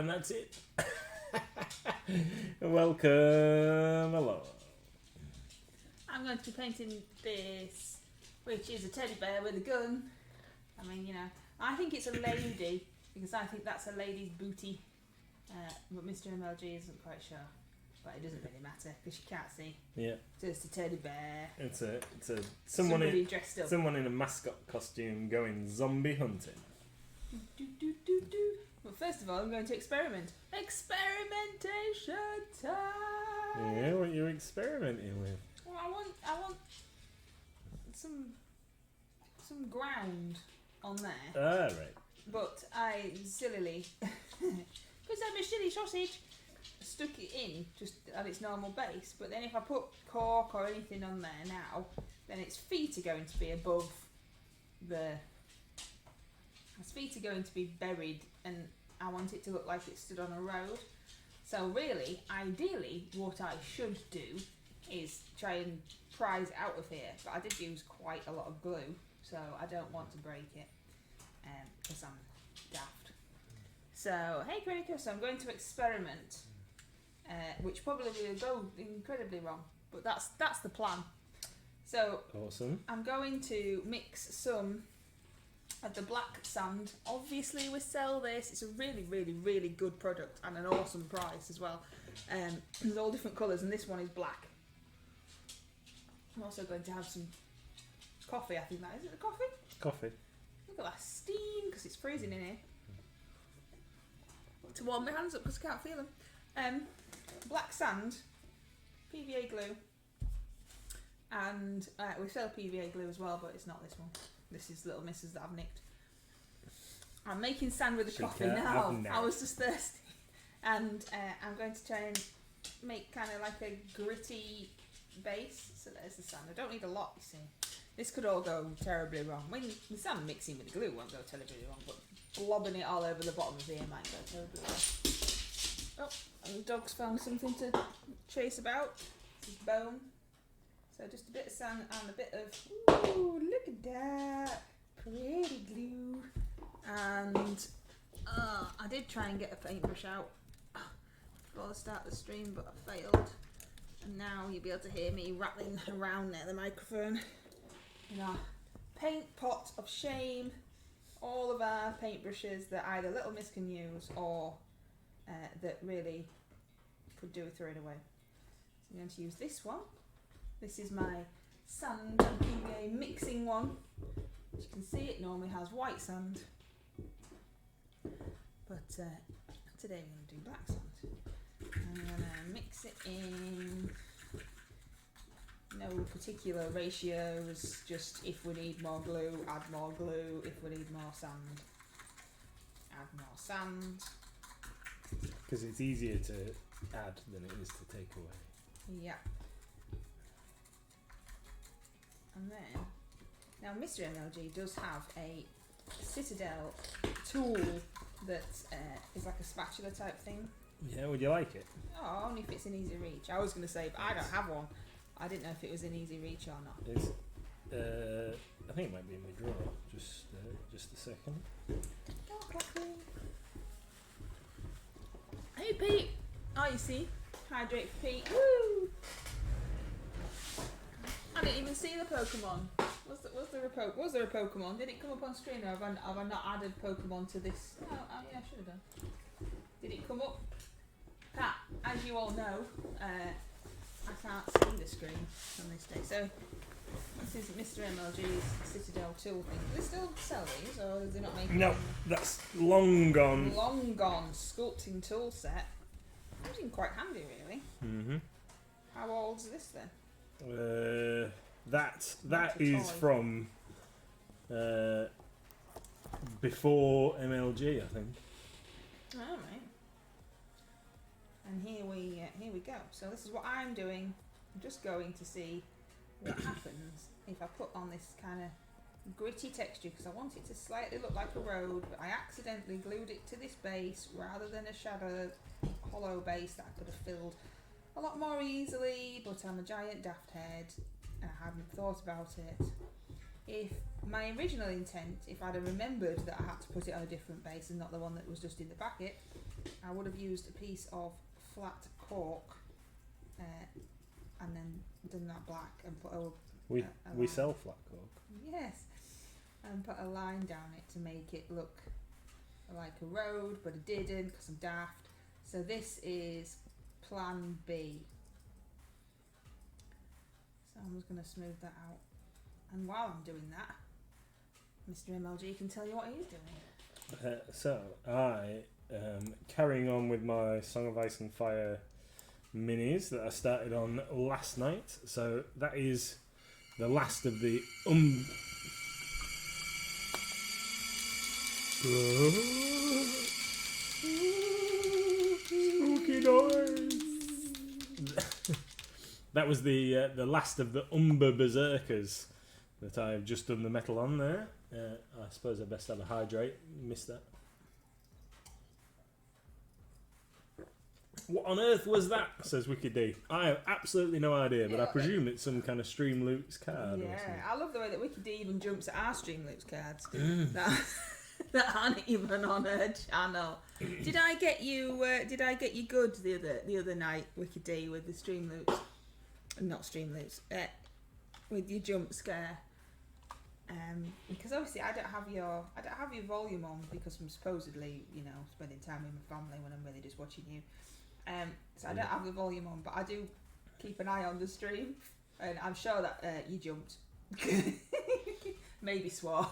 And that's it. Welcome along. I'm going to be painting this, which is a teddy bear with a gun. I mean, you know, I think it's a lady because I think that's a lady's booty. But Mr MLG isn't quite sure. But it doesn't really matter because you can't see. Yeah. So it's a teddy bear. It's a someone dressed up. Someone in a mascot costume going zombie hunting. Well, first of all, I'm going to experiment. Experimentation time. Yeah, what are you experimenting with? Well, I want some ground on there. Ah, right. But I sillily, because I'm a silly sausage, stuck it in just at its normal base. But then if I put cork or anything on there now, then its feet are going to be above the. Its feet are going to be buried, and I want it to look like it stood on a road. So really, ideally, what I should do is try and prise it out of here. But I did use quite a lot of glue, so I don't want to break it because I'm daft. So, hey Criticus, I'm going to experiment, which probably will go incredibly wrong, but that's the plan. So, awesome. I'm going to mix some of the black sand. Obviously we sell this, it's a really, really, really good product and an awesome price as well. There's all different colours and this one is black. I'm also going to have some coffee, I think that is it, the coffee? Coffee. Look at that steam, because it's freezing in here. To warm my hands up because I can't feel them. Black sand, PVA glue, and we sell PVA glue as well, but it's not this one. This is Little Missus that I've nicked. I'm making sand with the coffee now. I was just thirsty. And I'm going to try and make kind of like a gritty base. So there's the sand. I don't need a lot, you see. This could all go terribly wrong. When the sand mixing with the glue won't go terribly wrong, but blobbing it all over the bottom of here might go terribly wrong. Oh, and the dog's found something to chase about. This is bone. So just a bit of sand and a bit of, ooh, look at that, pretty glue. And I did try and get a paintbrush out before I start the stream, but I failed. And now you'll be able to hear me rattling around near the microphone. In our paint pot of shame, all of our paintbrushes that either Little Miss can use or that really could do with throwing away. So I'm going to use this one. This is my sand and PVA mixing one. As you can see, it normally has white sand, but today we're going to do black sand. I'm going to mix it in no particular ratios, just if we need more glue, add more glue, if we need more sand, add more sand. Because it's easier to add than it is to take away. Yeah. And then, now Mr MLG does have a Citadel tool that is like a spatula type thing. Yeah, would you like it? Oh, only if it's in easy reach. I was going to say, but I don't have one. I didn't know if it was in easy reach or not. It's, I think it might be in my drawer. Just a second. Oh, coffee. Hey Pete! Oh, you see? Hydrate for Pete. Woo! I didn't even see the Pokemon. Was there a Pokemon? Did it come up on screen or have I not added Pokemon to this? Oh, yeah, I should have done. Did it come up? Pat, as you all know, I can't see the screen on this day. So, this is Mr MLG's Citadel tool thing. Do they still sell these or is they not making No, them? that's long gone. Long gone sculpting tool set. That seems quite handy, really. Mm-hmm. How old's this then? That is from before MLG, I think. All right. And here we go. So this is what I'm doing. I'm just going to see what happens if I put on this kind of gritty texture because I want it to slightly look like a road, but I accidentally glued it to this base rather than a shadow hollow base that I could have filled a lot more easily, but I'm a giant daft head and I hadn't thought about it. If my original intent, if I'd have remembered that I had to put it on a different base and not the one that was just in the packet, I would have used a piece of flat cork and then done that black and put a We line. sell flat cork. Yes, and put a line down it to make it look like a road, but it didn't because I'm daft. So this is plan B. So I'm just going to smooth that out. And while I'm doing that, Mr MLG can tell you what he's doing. So I carrying on with my Song of Ice and Fire minis that I started on last night. So that is the last of the spooky noise. That was the last of the Umber Berserkers that I've just done the metal on there. I suppose I best have a hydrate. Missed that. What on earth was that? Says Wicked D. I have absolutely no idea, but I presume it's some kind of Streamloots card. Yeah, or something. I love the way that Wicked D even jumps at our Streamloots cards that aren't even on her channel. Did I get you good the other night, Wicked D, with the Streamloots? Not Streamloots. With your jump scare. Because obviously I don't have your volume on because I'm supposedly, spending time with my family when I'm really just watching you. So I don't have the volume on, but I do keep an eye on the stream, and I'm sure that you jumped. Maybe swore.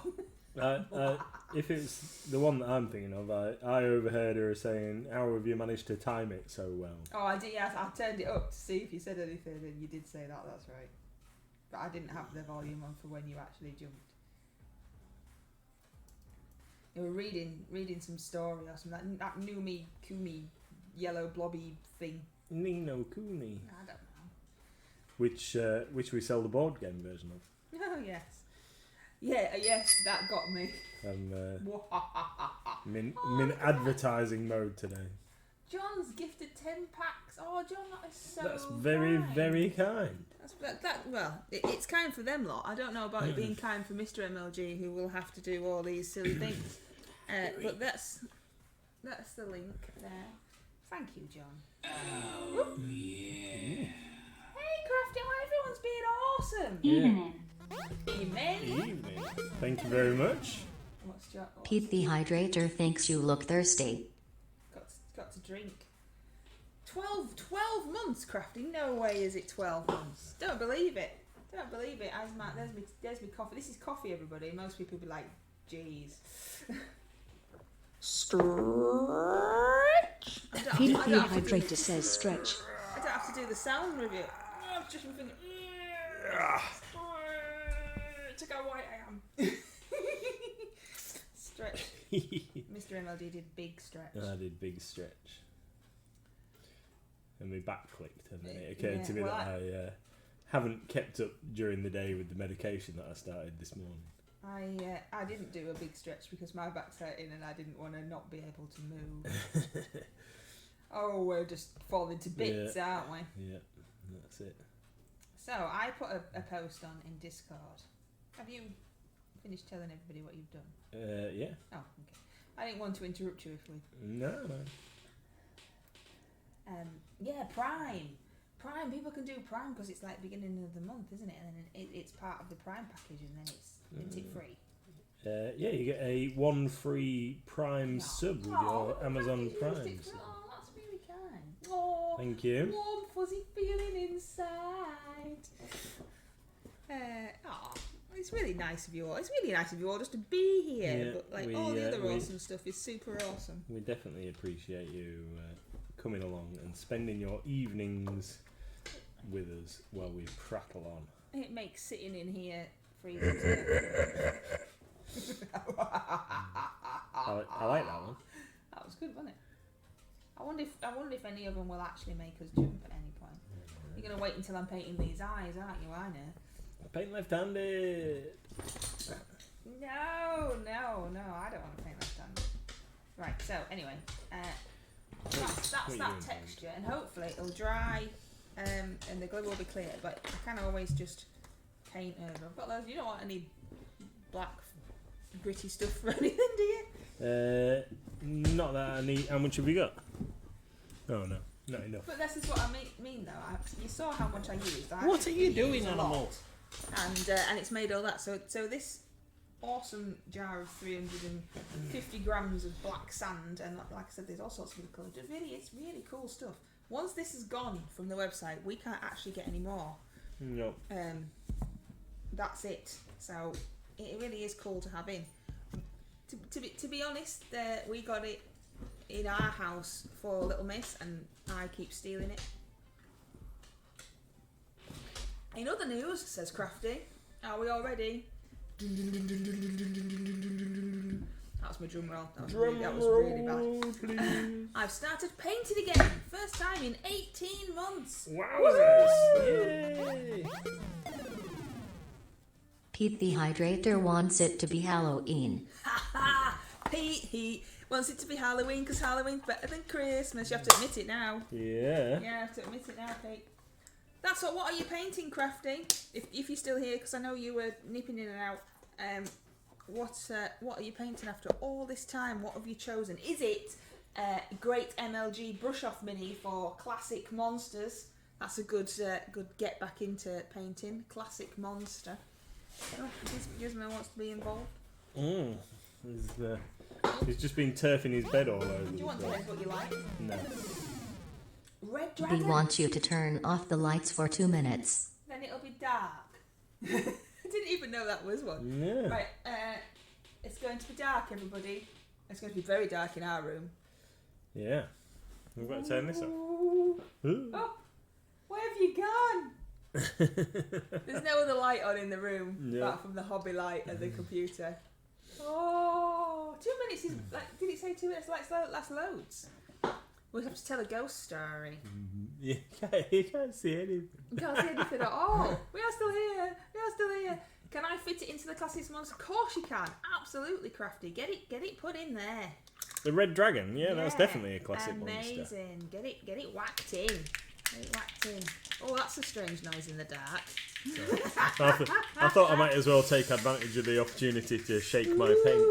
If it's the one that I'm thinking of, I overheard her saying, "How have you managed to time it so well?" Oh, I did. Yes, I turned it up to see if you said anything, and you did say that. That's right. But I didn't have the volume on for when you actually jumped. You were reading some story or something. That Numi Kumi yellow blobby thing. Nino Kuni. I don't know. Which we sell the board game version of. Oh yes. Yeah, yes, that got me. I'm in advertising mode today. John's gifted 10 packs. Oh, John, that is so That's very, kind. very kind. It's kind for them lot. I don't know about it being kind for Mr MLG, who will have to do all these silly things. But that's the link there. Thank you, John. Oh, whoop. Yeah. Hey, Crafty, everyone's being awesome. Yeah. Evening. Thank you very much. Pete the Hydrator thinks you look thirsty. Got to drink. 12 months, Crafty. No way is it 12 months. Don't believe it. There's me coffee. This is coffee, everybody. Most people will be like, geez. Stretch. Pete the Hydrator says stretch. I don't have to do the sound review. I'm just thinking, check how white I am. Stretch. Mr MLD did big stretch. I did big stretch. And my back clicked, and then it occurred to me that I haven't kept up during the day with the medication that I started this morning. I didn't do a big stretch because my back's hurting and I didn't want to not be able to move. Oh, we're just falling to bits, aren't we? Yeah, that's it. So I put a post on in Discord. Have you finished telling everybody what you've done? Yeah. Oh, okay. I didn't want to interrupt you if we... No. Yeah, Prime. People can do Prime because it's like beginning of the month, isn't it? And then it's part of the Prime package, and then isn't it free? Yeah, you get a 1 free Prime sub with your Amazon Prime. Oh, that's really kind. Oh, thank you. Warm, fuzzy feeling inside. It's really nice of you all. It's really nice of you all just to be here. Yeah, but all the other awesome stuff is super awesome. We definitely appreciate you coming along and spending your evenings with us while we prattle on. It makes sitting in here freezing. I like that one. That was good, wasn't it? I wonder if any of them will actually make us jump at any point. You're gonna wait until I'm painting these eyes, aren't you? I know. Paint left-handed. No, I don't want to paint left-handed. Right. So anyway, that's that texture, and hopefully it'll dry, and the glue will be clear. But I can't always just paint over. I've got those. You don't want any black, gritty stuff or anything, do you? Not that I need. How much have you got? Oh no, not enough. But this is what I mean though. You saw how much I used. What are you doing, animal? And it's made all that. So this awesome jar of 350 grams of black sand, and like I said, there's all sorts of other colours. It's really cool stuff. Once this is gone from the website, we can't actually get any more. No. That's it. So it really is cool to have in. To be honest, we got it in our house for Little Miss, and I keep stealing it. In other news, says Crafty, are we all ready? That was my drum roll. That was really bad. I've started painting again. First time in 18 months. Wowzers! Yay! Pete the Hydrator wants it to be Halloween. Pete, he wants it to be Halloween because Halloween's better than Christmas. You have to admit it now. Yeah. Yeah, I have to admit it now, Pete. That's what are you painting, Crafty? If you're still here, because I know you were nipping in and out. What are you painting after all this time? What have you chosen? Is it Great MLG Brush Off Mini for Classic Monsters? That's a good get back into painting. Classic Monster. Oh, Gizmo wants to be involved. He's just been turfing his bed all over. Do you want to head what you like? No. Red Dragon? We want you to turn off the lights for 2 minutes. Then it'll be dark. I didn't even know that was one. Yeah. Right, it's going to be dark, everybody. It's going to be very dark in our room. Yeah. We've got to turn this up. Ooh. Oh, where have you gone? There's no other light on in the room apart from the hobby light and the computer. Oh, 2 minutes is like. Did it say 2 minutes? That's loads. We'll have to tell a ghost story. Yeah, you can't see anything. You can't see anything at all. We are still here. We are still here. Can I fit it into the Classic Monster? Of course you can. Absolutely, Crafty. Get it put in there. The Red Dragon, yeah, that's definitely a classic amazing. monster. Amazing. Get it whacked in. Get it whacked in. Oh, that's a strange noise in the dark. So, I thought I might as well take advantage of the opportunity to shake my paint.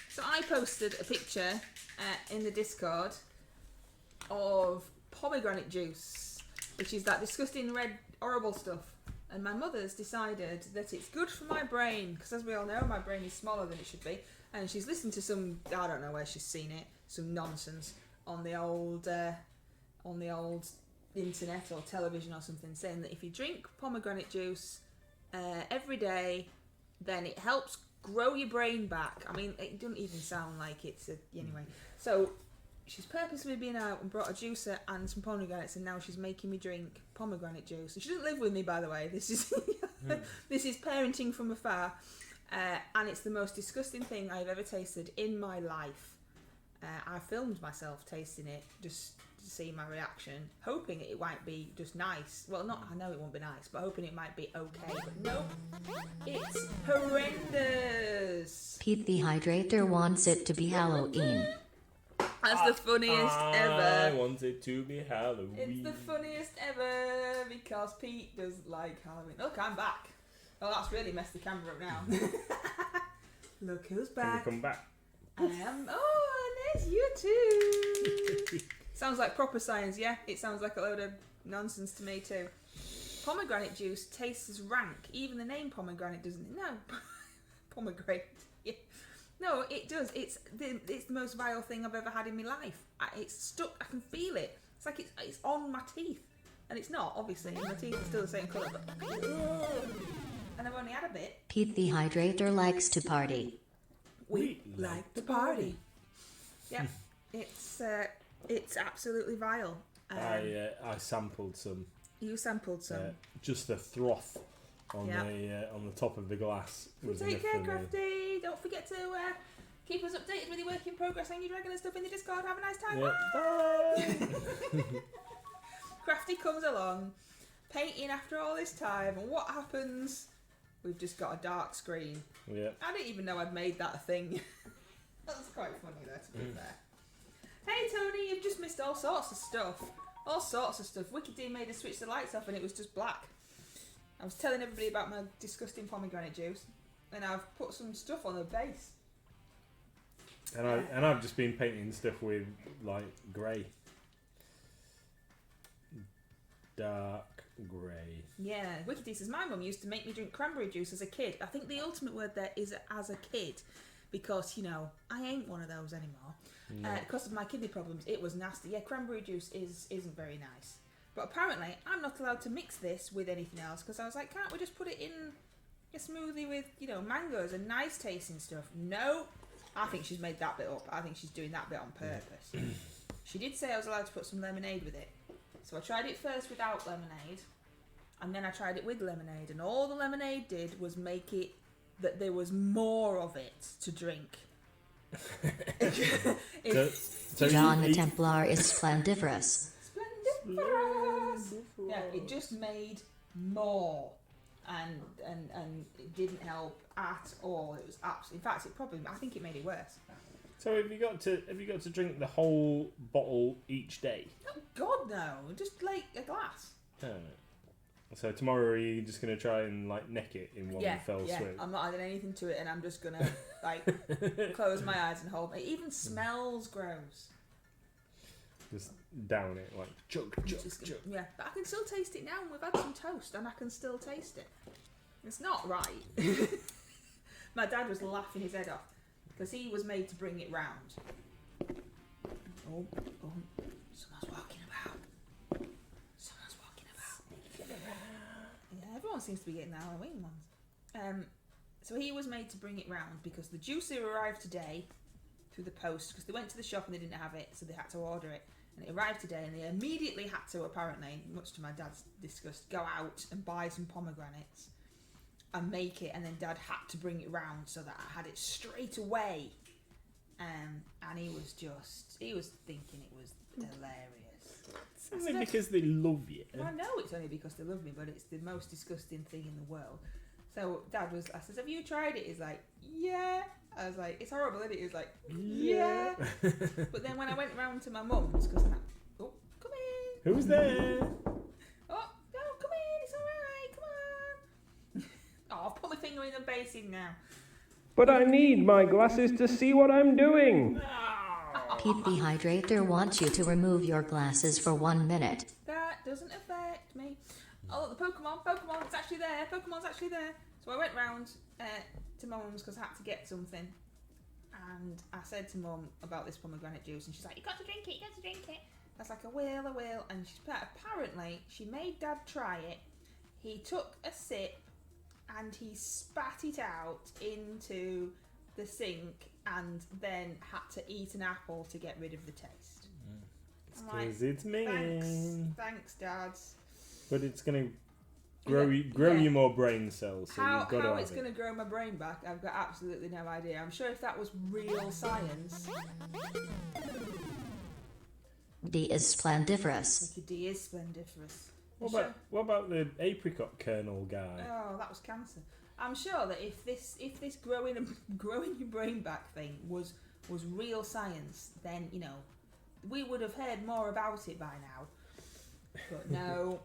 So I posted a picture in the Discord of pomegranate juice, which is that disgusting red horrible stuff, and my mother's decided that it's good for my brain because, as we all know, my brain is smaller than it should be, and she's listened to some, I don't know where she's seen it, some nonsense on the old internet or television or something, saying that if you drink pomegranate juice every day, then it helps grow your brain back. I mean, it doesn't even sound like it's anyway. So she's purposely been out and brought a juicer and some pomegranates, and now she's making me drink pomegranate juice. And she doesn't live with me, by the way. This is this is parenting from afar, and it's the most disgusting thing I've ever tasted in my life. I filmed myself tasting it just to see my reaction, hoping it might be just nice. Well, I know it won't be nice, but hoping it might be okay. But nope, it's horrendous. Pete the Hydrator wants it to be Halloween. That's the funniest I ever. want it to be Halloween. It's the funniest ever because Pete does like Halloween. Look, I'm back. Oh, that's really messed the camera up now. Look who's back. Can you come back? I am. Oh, and there's you too. Sounds like proper science, yeah? It sounds like a load of nonsense to me too. Pomegranate juice tastes rank. Even the name pomegranate doesn't. No. Pomegranate. Yeah. No, it does. It's the most vile thing I've ever had in my life. It's stuck. I can feel it. It's like it's on my teeth. And it's not, obviously. My teeth are still the same colour. But, and I've only had a bit. Pete the Hydrator likes to party. We like to party. Yeah. It's absolutely vile. I sampled some. You sampled some. Just the froth on the top of the glass. Take care, Crafty. Don't forget to keep us updated with your work in progress and your regular stuff in the Discord. Have a nice time. Bye. Crafty comes along, painting after all this time, and what happens? We've just got a dark screen. Yeah. I didn't even know I'd made that a thing. That's quite funny though, to be fair. Hey Tony, you've just missed all sorts of stuff. All sorts of stuff. Wicked D made us switch the lights off and it was just black. I was telling everybody about my disgusting pomegranate juice, and I've put some stuff on the base. And I've just been painting stuff with like grey, dark grey. Yeah, Wikity says my mum used to make me drink cranberry juice as a kid. I think the ultimate word there is as a kid, because I ain't one of those anymore. No. Because of my kidney problems, it was nasty. Yeah, cranberry juice isn't very nice. But apparently, I'm not allowed to mix this with anything else, because I was like, can't we just put it in a smoothie with mangoes and nice tasting stuff? No. I think she's made that bit up. I think she's doing that bit on purpose. She did say I was allowed to put some lemonade with it. So I tried it first without lemonade, and then I tried it with lemonade, and all the lemonade did was make it that there was more of it to drink. So John the Templar is splendiferous. Splendiferous! Yeah, it just made more. And it didn't help at all. It was absolutely. In fact, I think it made it worse. So have you got to drink the whole bottle each day? Oh God, no! Just like a glass. Oh. So tomorrow are you just gonna try and like neck it in one fell swoop? I'm not adding anything to it, and I'm just gonna close my eyes and hold. It even smells gross. Just down it like chug. Yeah, but I can still taste it now. And we've had some toast, and I can still taste it. It's not right. My dad was laughing his head off because he was made to bring it round. Oh, someone's walking about. Yeah, everyone seems to be getting the Halloween ones. So he was made to bring it round because the juicer arrived today through the post, because they went to the shop and they didn't have it, so they had to order it. And it arrived today, and they immediately had to, apparently, much to my dad's disgust, go out and buy some pomegranates and make it, and then Dad had to bring it round so that I had it straight away. And he was thinking it was hilarious. It's only because they love you. Well, I know it's only because they love me, but it's the most disgusting thing in the world. So I said, have you tried it? He's like, yeah. I was like, it's horrible, isn't it? He was like, yeah. But then when I went round to my mum's, because oh, come in. Who's there? Oh, no, come in, it's alright, come on. Oh, I've put my finger in the basin now. But I need my glasses to see what I'm doing. Pete the Hydrator wants you to remove your glasses for 1 minute. That doesn't affect me. Oh, look, the Pokemon, it's actually there. Pokemon's actually there. So I went round to my mum's because I had to get something. And I said to Mum about this pomegranate juice, and she's like, you got to drink it. I was like, I will. And apparently, she made Dad try it. He took a sip, and he spat it out into the sink, and then had to eat an apple to get rid of the taste. It's because it's me. Thanks, Dad. But it's going to grow you more brain cells. So how you've got it's going to grow my brain back, I've got absolutely no idea. I'm sure if that was real science. D is splendiferous. D is splendiferous. What about the apricot kernel guy? Oh, that was cancer. I'm sure that if this growing your brain back thing was real science, then we would have heard more about it by now. But no.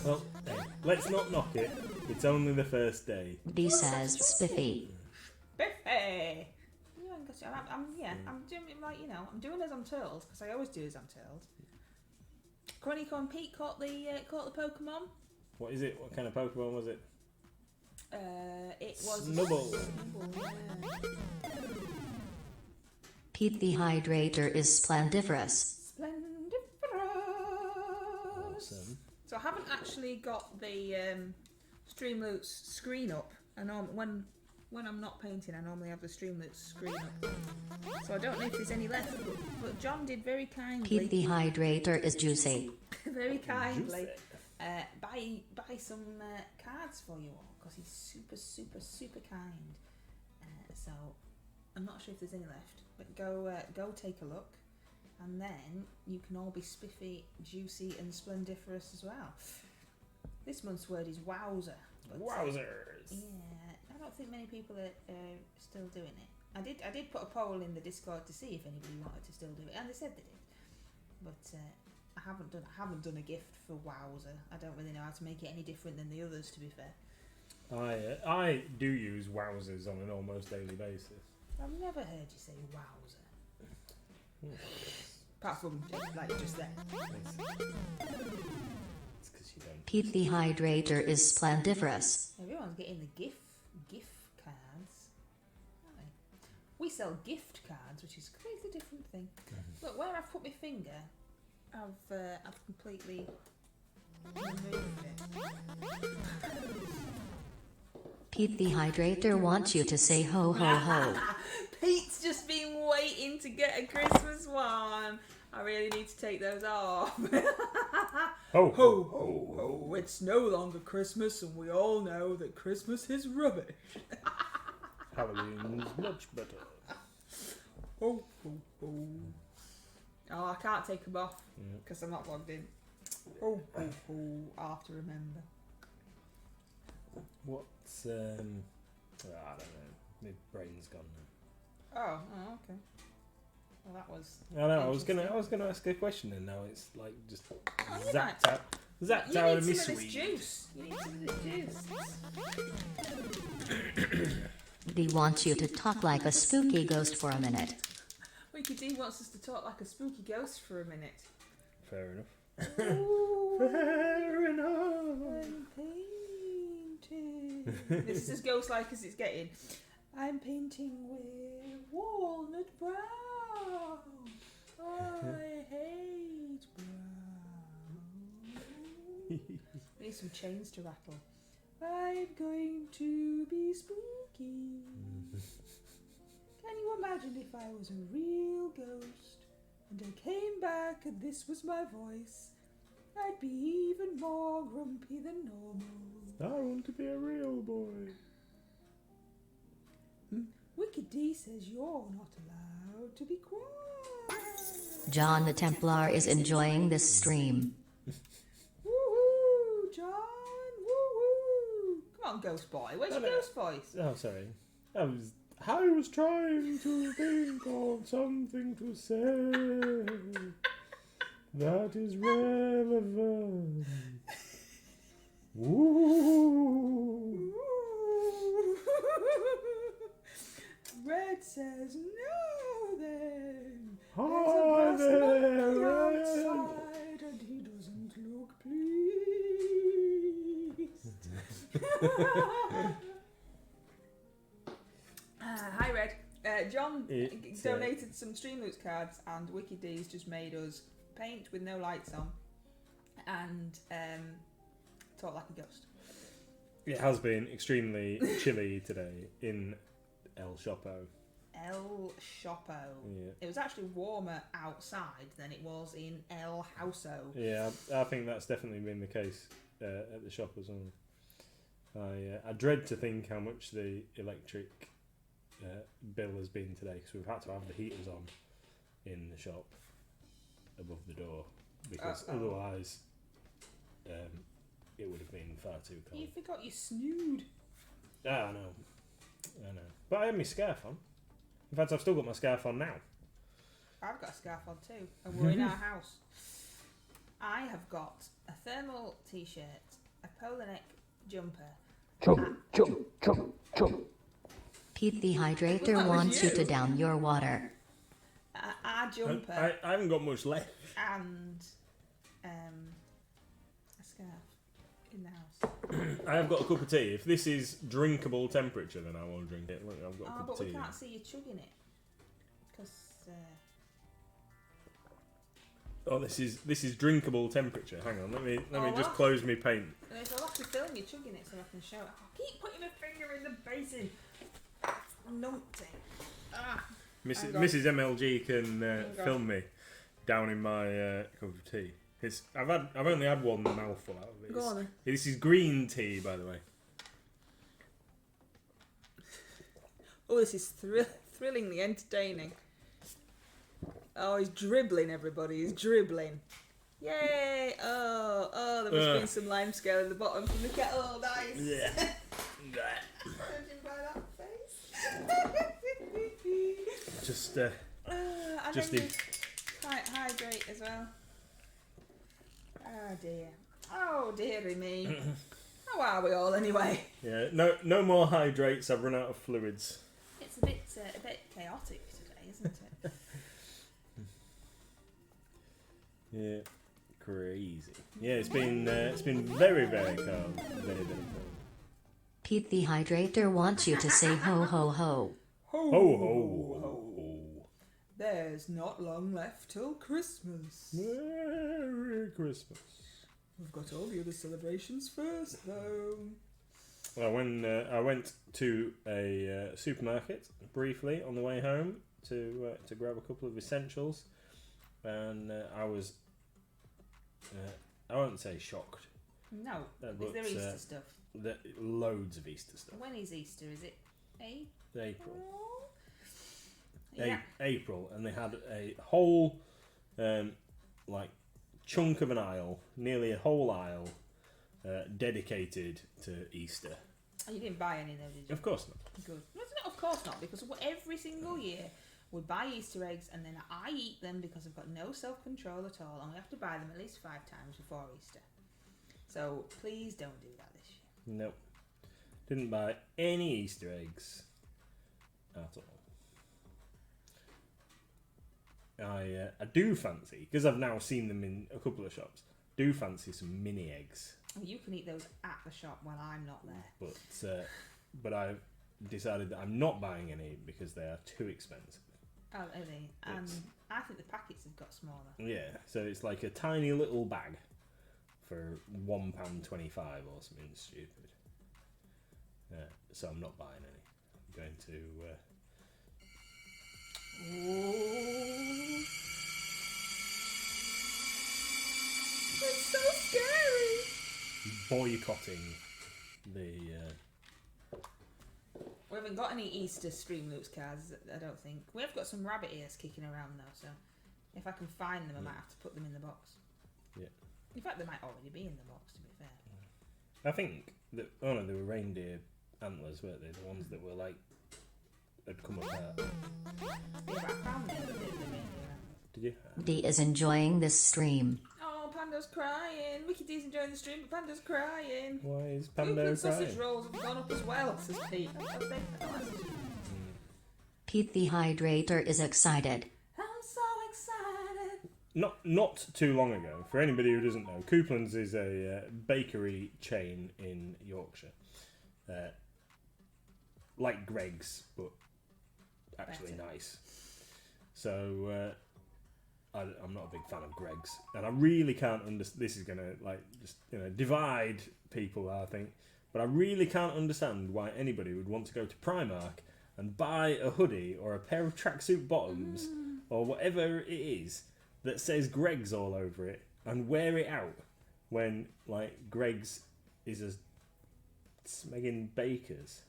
Well, hey, let's not knock it. It's only the first day. D says spiffy. Spiffy. I'm doing I'm doing as I'm told, because I always do as I'm told. Chronicle and Pete caught the Pokemon. What is it? What kind of Pokemon was it? It was Snubble. Yeah. Pete the Hydrator is splendiferous. Awesome. So I haven't actually got the Streamloots screen up. And when I'm not painting, I normally have the Streamloots screen up. So I don't know if there's any left. But John did very kindly. Pete the Hydrator is juicy. Very kindly. Buy some cards for you all, because he's super, super, super kind. So I'm not sure if there's any left, but go take a look, and then you can all be spiffy, juicy, and splendiferous as well. This month's word is wowzer. Wowzers. Yeah, I don't think many people are still doing it. I did put a poll in the Discord to see if anybody wanted to still do it, and they said they did. But I haven't done a gift for wowzer. I don't really know how to make it any different than the others, to be fair. I do use wowzers on an almost daily basis. I've never heard you say wowzer. Apart from like just there. It's because you don't. Pete the Hydrator is splendiferous. Everyone's getting the gift cards. Aren't they? We sell gift cards, which is a completely different thing. Look, where I've put my finger, I've completely removed it. Pete the Hydrator wants you to say ho ho ho. Pete's just been waiting to get a Christmas one. I really need to take those off. Ho, Ho, ho, ho. It's no longer Christmas, and we all know that Christmas is rubbish. Halloween's much better. Ho, ho, ho. Oh, I can't take them off because I'm not logged in. Ho, ho, ho. I'll have to remember. What's I don't know. My brain's gone now. Oh, okay. Well, that was. I know. I was gonna ask a question, and now it's like just you zapped out of my You need some of this sweet. juice. You need some of this juice. He wants you to talk like a spooky ghost for a minute. Wicked D wants us to talk like a spooky ghost for a minute. Fair enough. Ooh, Fair enough. I'm painting. This is as ghost-like as it's getting. I'm painting with walnut brown. I hate brown. Need some chains to rattle. I'm going to be spooky. Can you imagine if I was a real ghost and I came back and this was my voice? I'd be even more grumpy than normal. I want to be a real boy. Wicked D says you're not allowed to be quiet. John the Templar is enjoying this stream. Woohoo, John! Woohoo! Come on, ghost boy. Where's your ghost voice? Oh, sorry. I was trying to think of something to say that is relevant. Ooh. Red says no then. Hi There's a there, monkey Red. outside and he doesn't look pleased. Hi Red. John donated some Streamloots cards and Wicked D's just made us paint with no lights on and talk like a ghost. It has been extremely chilly today in El Chopo. El Chopo. Yeah. It was actually warmer outside than it was in El Houso. Yeah, I think that's definitely been the case at the shop as well. I dread to think how much the electric bill has been today because we've had to have the heaters on in the shop above the door because otherwise it would have been far too cold. You forgot your snood. I know. But I had my scarf on. In fact, I've still got my scarf on now. I've got a scarf on too, and we're in our house. I have got a thermal t-shirt, a polo neck jumper. Pete the Hydrator wants you to down your water. A jumper. I haven't got much left. And a scarf in the house. I have got a cup of tea. If this is drinkable temperature, then I won't drink it. Look, I've got a cup of tea. But we can't see you chugging it. Because... Oh, this is drinkable temperature. Hang on, let me just close my paint. I'll have to film you chugging it so I can show it. I keep putting my finger in the basin. Numpty. Mrs MLG can film me down in my cup of tea. I've only had one mouthful out of it. Go on then. This is green tea, by the way. Oh, this is thrillingly entertaining. Oh, he's dribbling, everybody. He's dribbling. Yay! Oh, there must have been some lime scale in the bottom from the kettle. Oh, nice. Yeah. Judging by that face. Just and just then you hydrate as well. Oh dear. Oh dearie me. How are we all anyway? Yeah. No more hydrates. I've run out of fluids. It's a bit a bit chaotic today, isn't it? Yeah, crazy. Yeah, it's been very, very cold. Very, very cold. Pete the Hydrator wants you to say ho ho ho. Ho ho ho. There's not long left till Christmas. Merry Christmas. We've got all the other celebrations first, though. Well, when I went to a supermarket briefly on the way home to grab a couple of essentials, and I was, I won't say shocked. No, is there Easter stuff? Loads of Easter stuff. When is Easter? Is it April? Yeah. April, and they had a whole like chunk of an aisle, nearly a whole aisle, dedicated to Easter. Oh, you didn't buy any though, did you? Of course not. Good. No, of course not, because every single year we buy Easter eggs and then I eat them because I've got no self-control at all, and we have to buy them at least 5 times before Easter. So please don't do that this year. Nope. Didn't buy any Easter eggs at all. I do fancy, because I've now seen them in a couple of shops, do fancy some mini eggs. Oh, you can eat those at the shop while I'm not there. But I've decided that I'm not buying any because they are too expensive. Oh, are they? I think the packets have got smaller. Yeah, so it's like a tiny little bag for £1.25 or something stupid. So I'm not buying any. I'm going to... Oh. It's so scary. boycotting the... We haven't got any Easter Stream Loops cards, I don't think. We have got some rabbit ears kicking around though, so if I can find them I might have to put them in the box. Yeah. In fact, they might already be in the box, to be fair. I think that... Oh no, they were reindeer antlers, weren't they? The ones that were like... had come apart. Yeah, but I found them, the reindeer. Did you? D is enjoying this stream. Oh, Panda's crying. Mickey D's enjoying the stream, but Panda's crying. Why is Panda Cooper and crying? sausage rolls have gone up as well, says Pete. I don't like sausage. Pete the Hydrator is excited. I'm so excited. Not too long ago, for anybody who doesn't know, Coupland's is a bakery chain in Yorkshire. Like Greggs, but actually Better. nice. So I'm not a big fan of Greggs, and I really can't understand. This is gonna just divide people, I think. But I really can't understand why anybody would want to go to Primark and buy a hoodie or a pair of tracksuit bottoms or whatever it is that says Greggs all over it and wear it out when Greggs is a smegging baker's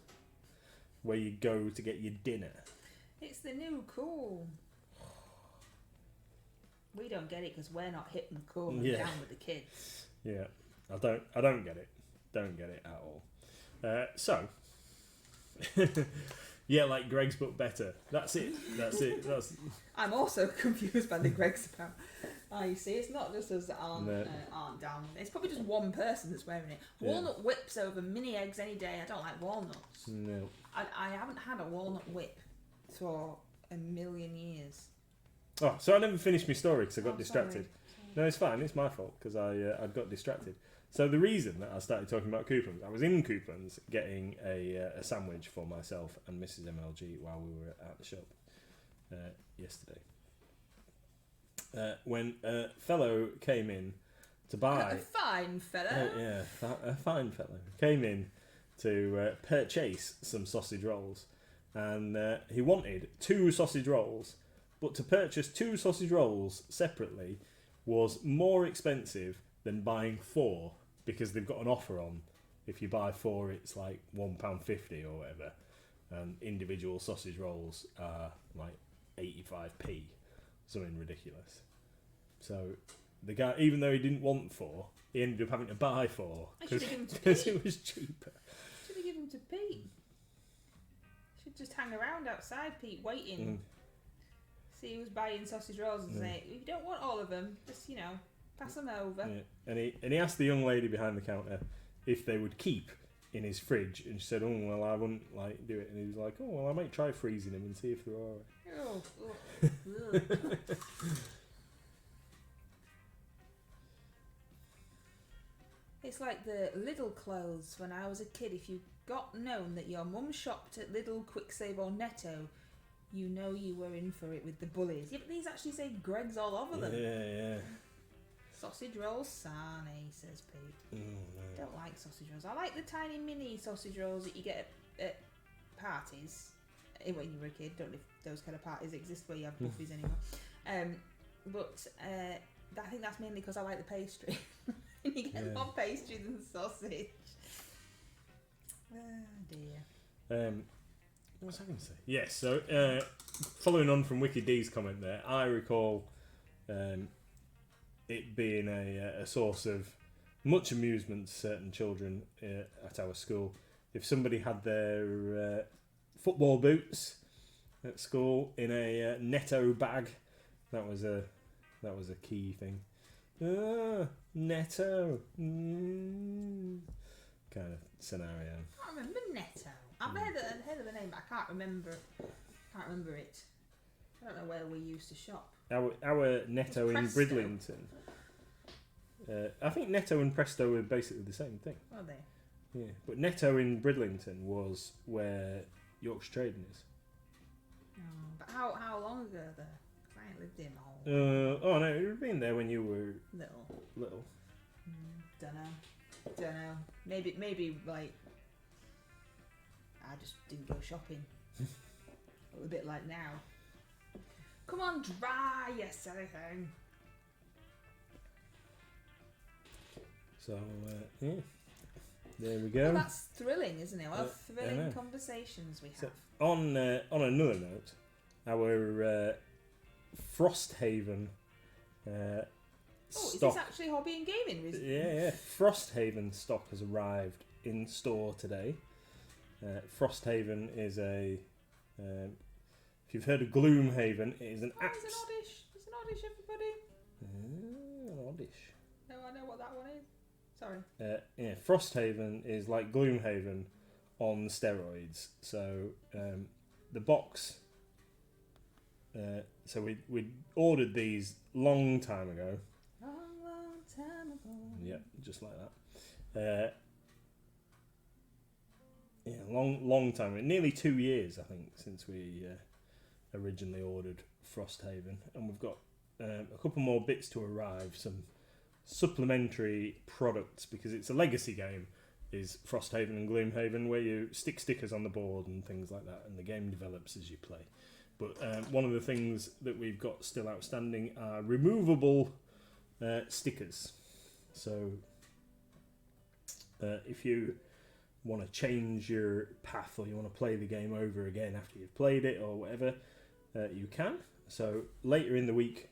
where you go to get your dinner. It's the new cool. We don't get it because we're not hip and cool and down with the kids. Yeah, I don't get it. Don't get it at all. So, yeah, like Greggs but better. That's it. That's. I'm also confused by the Greggs account. You see, it's not just us that aren't down. It's probably just one person that's wearing it. Walnut whips over mini eggs any day. I don't like walnuts. No. I haven't had a walnut whip for a million years. Oh, so I never finished my story because I got distracted. Sorry. No, it's fine. It's my fault because I got distracted. So the reason that I started talking about Coupland's, I was in Coupland's getting a sandwich for myself and Mrs MLG while we were at the shop yesterday. When a fellow came in to buy... A fine fellow. A fine fellow. Came in to purchase some sausage rolls. And he wanted 2 sausage rolls. But to purchase 2 sausage rolls separately was more expensive than buying 4 because they've got an offer on. If you buy 4, it's like £1.50 or whatever. And individual sausage rolls are like 85p. Something ridiculous. So the guy, even though he didn't want 4, he ended up having to buy 4 because it was cheaper. Should have given them to Pete. Should just hang around outside Pete waiting. See who's buying sausage rolls and say, if you don't want all of them, just pass them over. Yeah. And he asked the young lady behind the counter if they would keep in his fridge, and she said, "Oh well, I wouldn't like do it." And he was like, "Oh well, I might try freezing them and see if they're alright." It's like the Lidl clothes when I was a kid. If you got known that your mum shopped at Lidl, Quicksave or Netto, you know you were in for it with the bullies. Yeah, but these actually say Greggs all over them. Yeah. Sausage rolls, Sarnie, says Pete. Oh, no. Don't like sausage rolls. I like the tiny mini sausage rolls that you get at parties. When you were a kid, don't know if those kind of parties exist where you have buffies anymore. But I think that's mainly because I like the pastry. You get more pastry than sausage. Oh dear. What was I going to say? Yes, so following on from Wicked D's comment there, I recall it being a source of much amusement to certain children at our school. If somebody had their football boots at school in a Netto bag, that was a key thing. Netto kind of scenario. I can't remember Netto. I've heard of the name, but I can't remember it. I don't know where we used to shop. Our Netto in Bridlington. I think Netto and Presto were basically the same thing. Were they? Yeah, but Netto in Bridlington was where Yorkshire Trading is. Oh, but how long ago though? 'Cause I ain't lived here my whole. Oh no, you've been there when you were little. Dunno. Maybe like I just didn't go shopping. A bit like now. Come on, dry, you silly thing. So yeah, there we go. Well, that's thrilling, isn't it? What thrilling conversations we have. So, on another note, our Frosthaven is stock. this actually hobby and gaming? Yeah. Frosthaven stock has arrived in store today. Frosthaven is a. If you've heard of Gloomhaven, it is an axe. It's an oddish, everybody. Oddish. No, I know what that one is. Sorry. Frosthaven is like Gloomhaven on steroids. So the box. So we ordered these long time ago. Long time ago. Yep, just like that. Long time ago. Nearly 2 years, I think, since we originally ordered Frosthaven, and we've got a couple more bits to arrive. Some supplementary products, because it's a legacy game, is Frosthaven and Gloomhaven, where you stick stickers on the board and things like that, and the game develops as you play. But one of the things that we've got still outstanding are removable stickers. So if you want to change your path, or you want to play the game over again after you've played it or whatever, you can. So later in the week,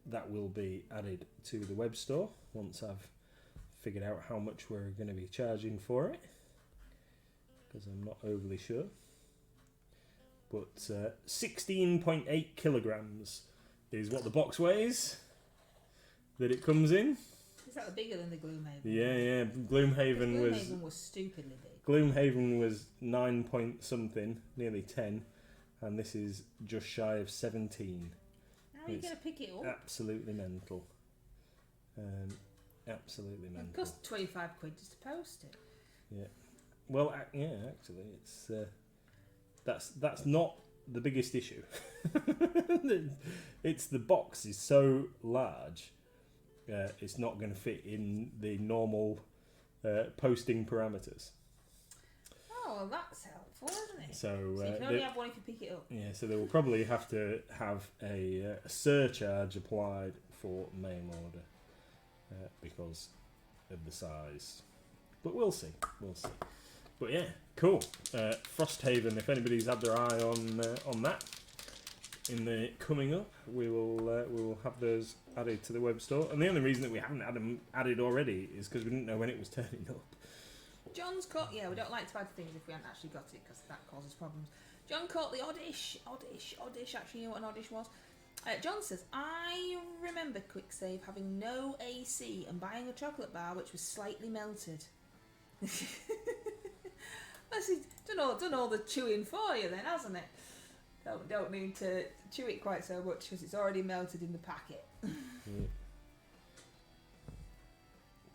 that will be added to the web store once I've figured out how much we're going to be charging for it, because I'm not overly sure. But 16.8 kilograms is what the box weighs that it comes in. Is that bigger than the Gloomhaven? Yeah. Gloomhaven was stupidly big. Gloomhaven was 9 point something, nearly 10, and this is just shy of 17. How are you going to pick it up? Absolutely mental. Absolutely mental. It cost 25 quid just to post it. Yeah. Well, actually, it's that's not the biggest issue. It's the box is so large, it's not going to fit in the normal posting parameters. Oh, well, that's helpful, isn't it? So you can only have one if you pick it up. Yeah, so they will probably have to have a surcharge applied for mail order because of the size. But we'll see. But yeah, cool. Frosthaven, if anybody's had their eye on that, in the coming up, we will have those added to the web store. And the only reason that we haven't had them added already is because we didn't know when it was turning up. John's caught. Yeah, we don't like to add things if we haven't actually got it, because that causes problems. John caught the oddish. Actually, you know what an oddish was? John says, I remember Quicksave having no AC and buying a chocolate bar which was slightly melted. Done all the chewing for you then, hasn't it? Don't need to chew it quite so much because it's already melted in the packet. Yeah.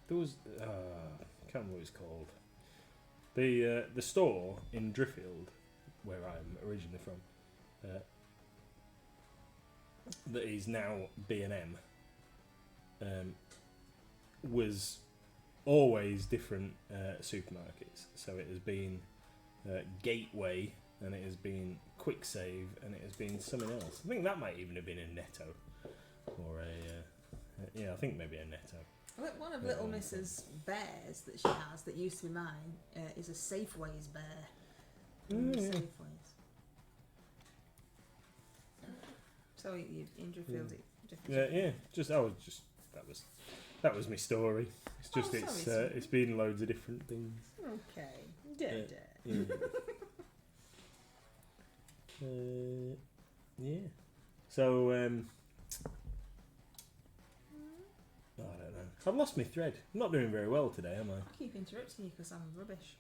There was I can't remember what it's called. The store in Driffield, where I'm originally from, that is now B&M, was always different supermarkets. So it has been Gateway, and it has been Quick Save, and it has been something else. I think that might even have been a Netto, or a I think maybe a Netto. One of little Mrs Bear's that she has that used to be mine is a Safeways bear. Safeways. So you in Driffield, yeah. That was my story. It's just it's been loads of different things. Okay. Yeah. So I don't know. I've lost my thread. I'm not doing very well today, am I? I keep interrupting you because I'm rubbish.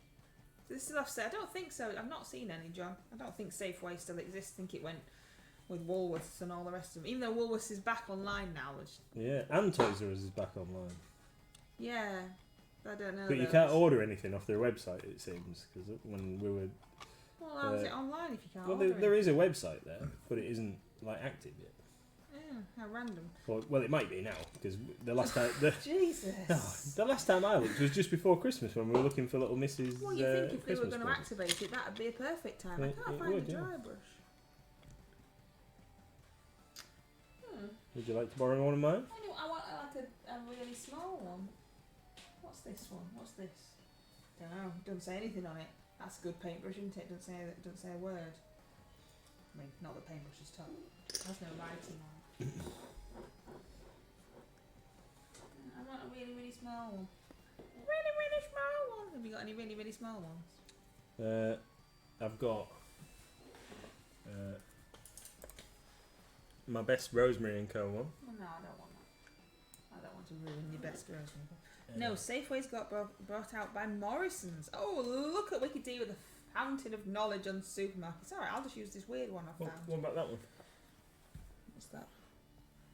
This is offset. I don't think so. I've not seen any, John. I don't think Safeway still exists. I think it went with Woolworths and all the rest of them. Even though Woolworths is back online now. Yeah, and Toys R Us is back online. Yeah, I don't know. But you can't order anything off their website, it seems, because when we were... Well, how is it online if you can't order it? There is a website there, but it isn't active yet. How random. Well, it might be now, because the last time... Jesus! The last time I looked was just before Christmas, when we were looking for little Mrs. Well, you think if they were Christmas going to activate it, that would be a perfect time. I can't find a dry brush. Would you like to borrow one of mine? I want like a really small one. What's this one? What's this? Don't know. Doesn't say anything on it. That's a good paintbrush, isn't it? Doesn't say a word. I mean, not the paintbrush is top. There's no writing on it. I want a really, really small one. Really, really small one. Have you got any really, really small ones? I've got my best Rosemary and Co. one. Oh, no, I don't want that. I don't want to ruin your best Rosemary. No, Safeway's got brought out by Morrison's. Oh, look at Wicked D with a fountain of knowledge on supermarkets. Alright, I'll just use this weird one I found. What about that one? What's that?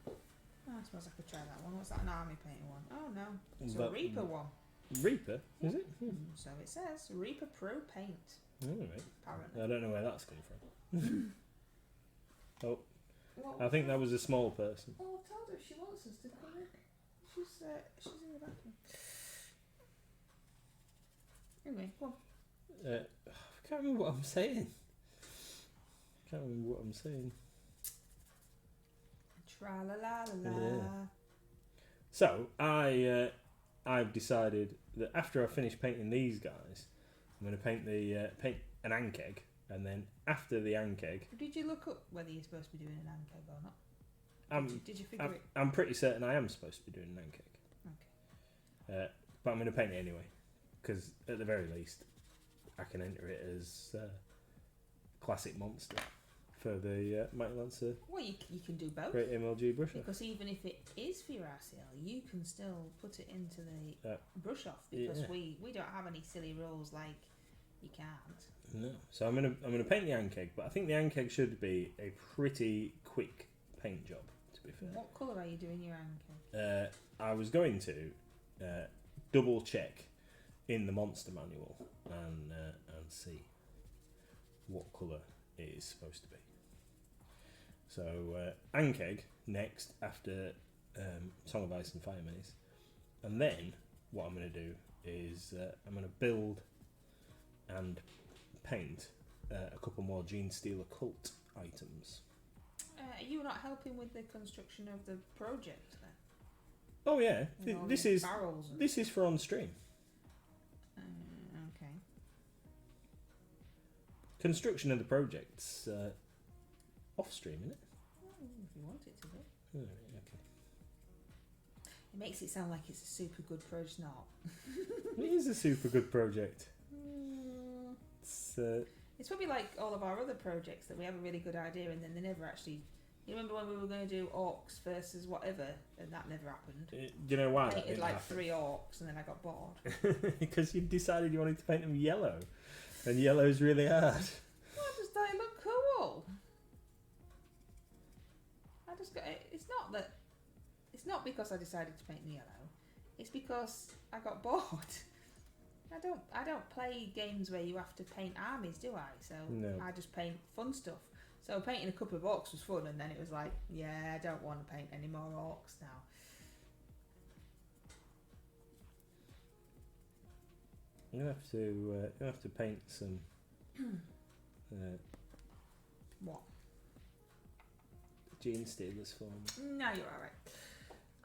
Oh, I suppose I could try that one. What's that? An army painted one? Oh no, it's a Reaper one. Reaper? Is it? So it says Reaper Pro Paint. Alright. Apparently. I don't know where that's come from. Oh, Well, I think that was a small person. Oh, I've told her if she wants us to come in. She's in the bathroom. Anyway, go on. I can't remember what I'm saying. Tra la la la la. Yeah. So I've decided that after I finish painting these guys, I'm going to paint an ant egg, and then after the ant egg. Did you look up whether you're supposed to be doing an ant egg or not? Did you figure it? I'm pretty certain I am supposed to be doing an ant egg. Okay. But I'm going to paint it anyway, because at the very least, I can enter it as classic monster for the Mighty Lancer. Well, you can do both. Great MLG brush off. Because even if it is for your RCL, you can still put it into the brush off, because we don't have any silly rules like you can't. No. So I'm gonna paint the ant egg, but I think the ant egg should be a pretty quick paint job, to be fair. What colour are you doing your ant egg? I was going to double check in the monster manual and see what colour it is supposed to be. So Ankeg next after Song of Ice and Fire Maze, and then what I'm going to do is I'm going to build and paint a couple more Gene Stealer Cult items. Are you not helping with the construction of the project then? Oh yeah, this is for on stream. Okay. Construction of the project's off stream, isn't it? If you want it to be. Okay. It makes it sound like it's a super good project. Not. It is a super good project. It's probably like all of our other projects that we have a really good idea and then they never actually You remember when we were going to do orcs versus whatever, and that never happened. Do you know why? I painted like 3 orcs, and then I got bored. Because you decided you wanted to paint them yellow, and yellow's really hard. I just thought it looked cool. I just got. It's not that. It's not because I decided to paint them yellow. It's because I got bored. I don't play games where you have to paint armies, do I? So no. I just paint fun stuff. So painting a couple of orcs was fun, and then it was like, yeah, I don't want to paint any more orcs now. You have to paint some. What? Gene stealers for me. No, you're alright.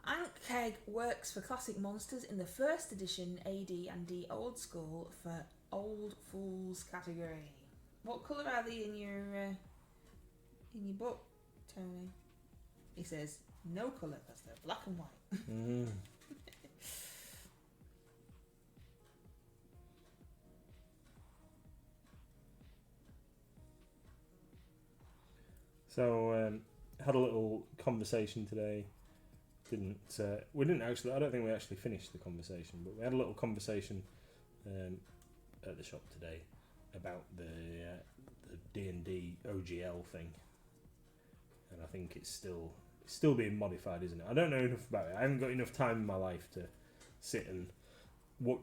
Ankheg works for classic monsters in the first edition AD and D old school for old fools category. What colour are they in your book, Tony? He says no colour because they're black and white. Mm. So had a little conversation today. We didn't actually. I don't think we actually finished the conversation, but we had a little conversation at the shop today about the D&D OGL thing, and I think it's still being modified, isn't it? I don't know enough about it. I haven't got enough time in my life to sit and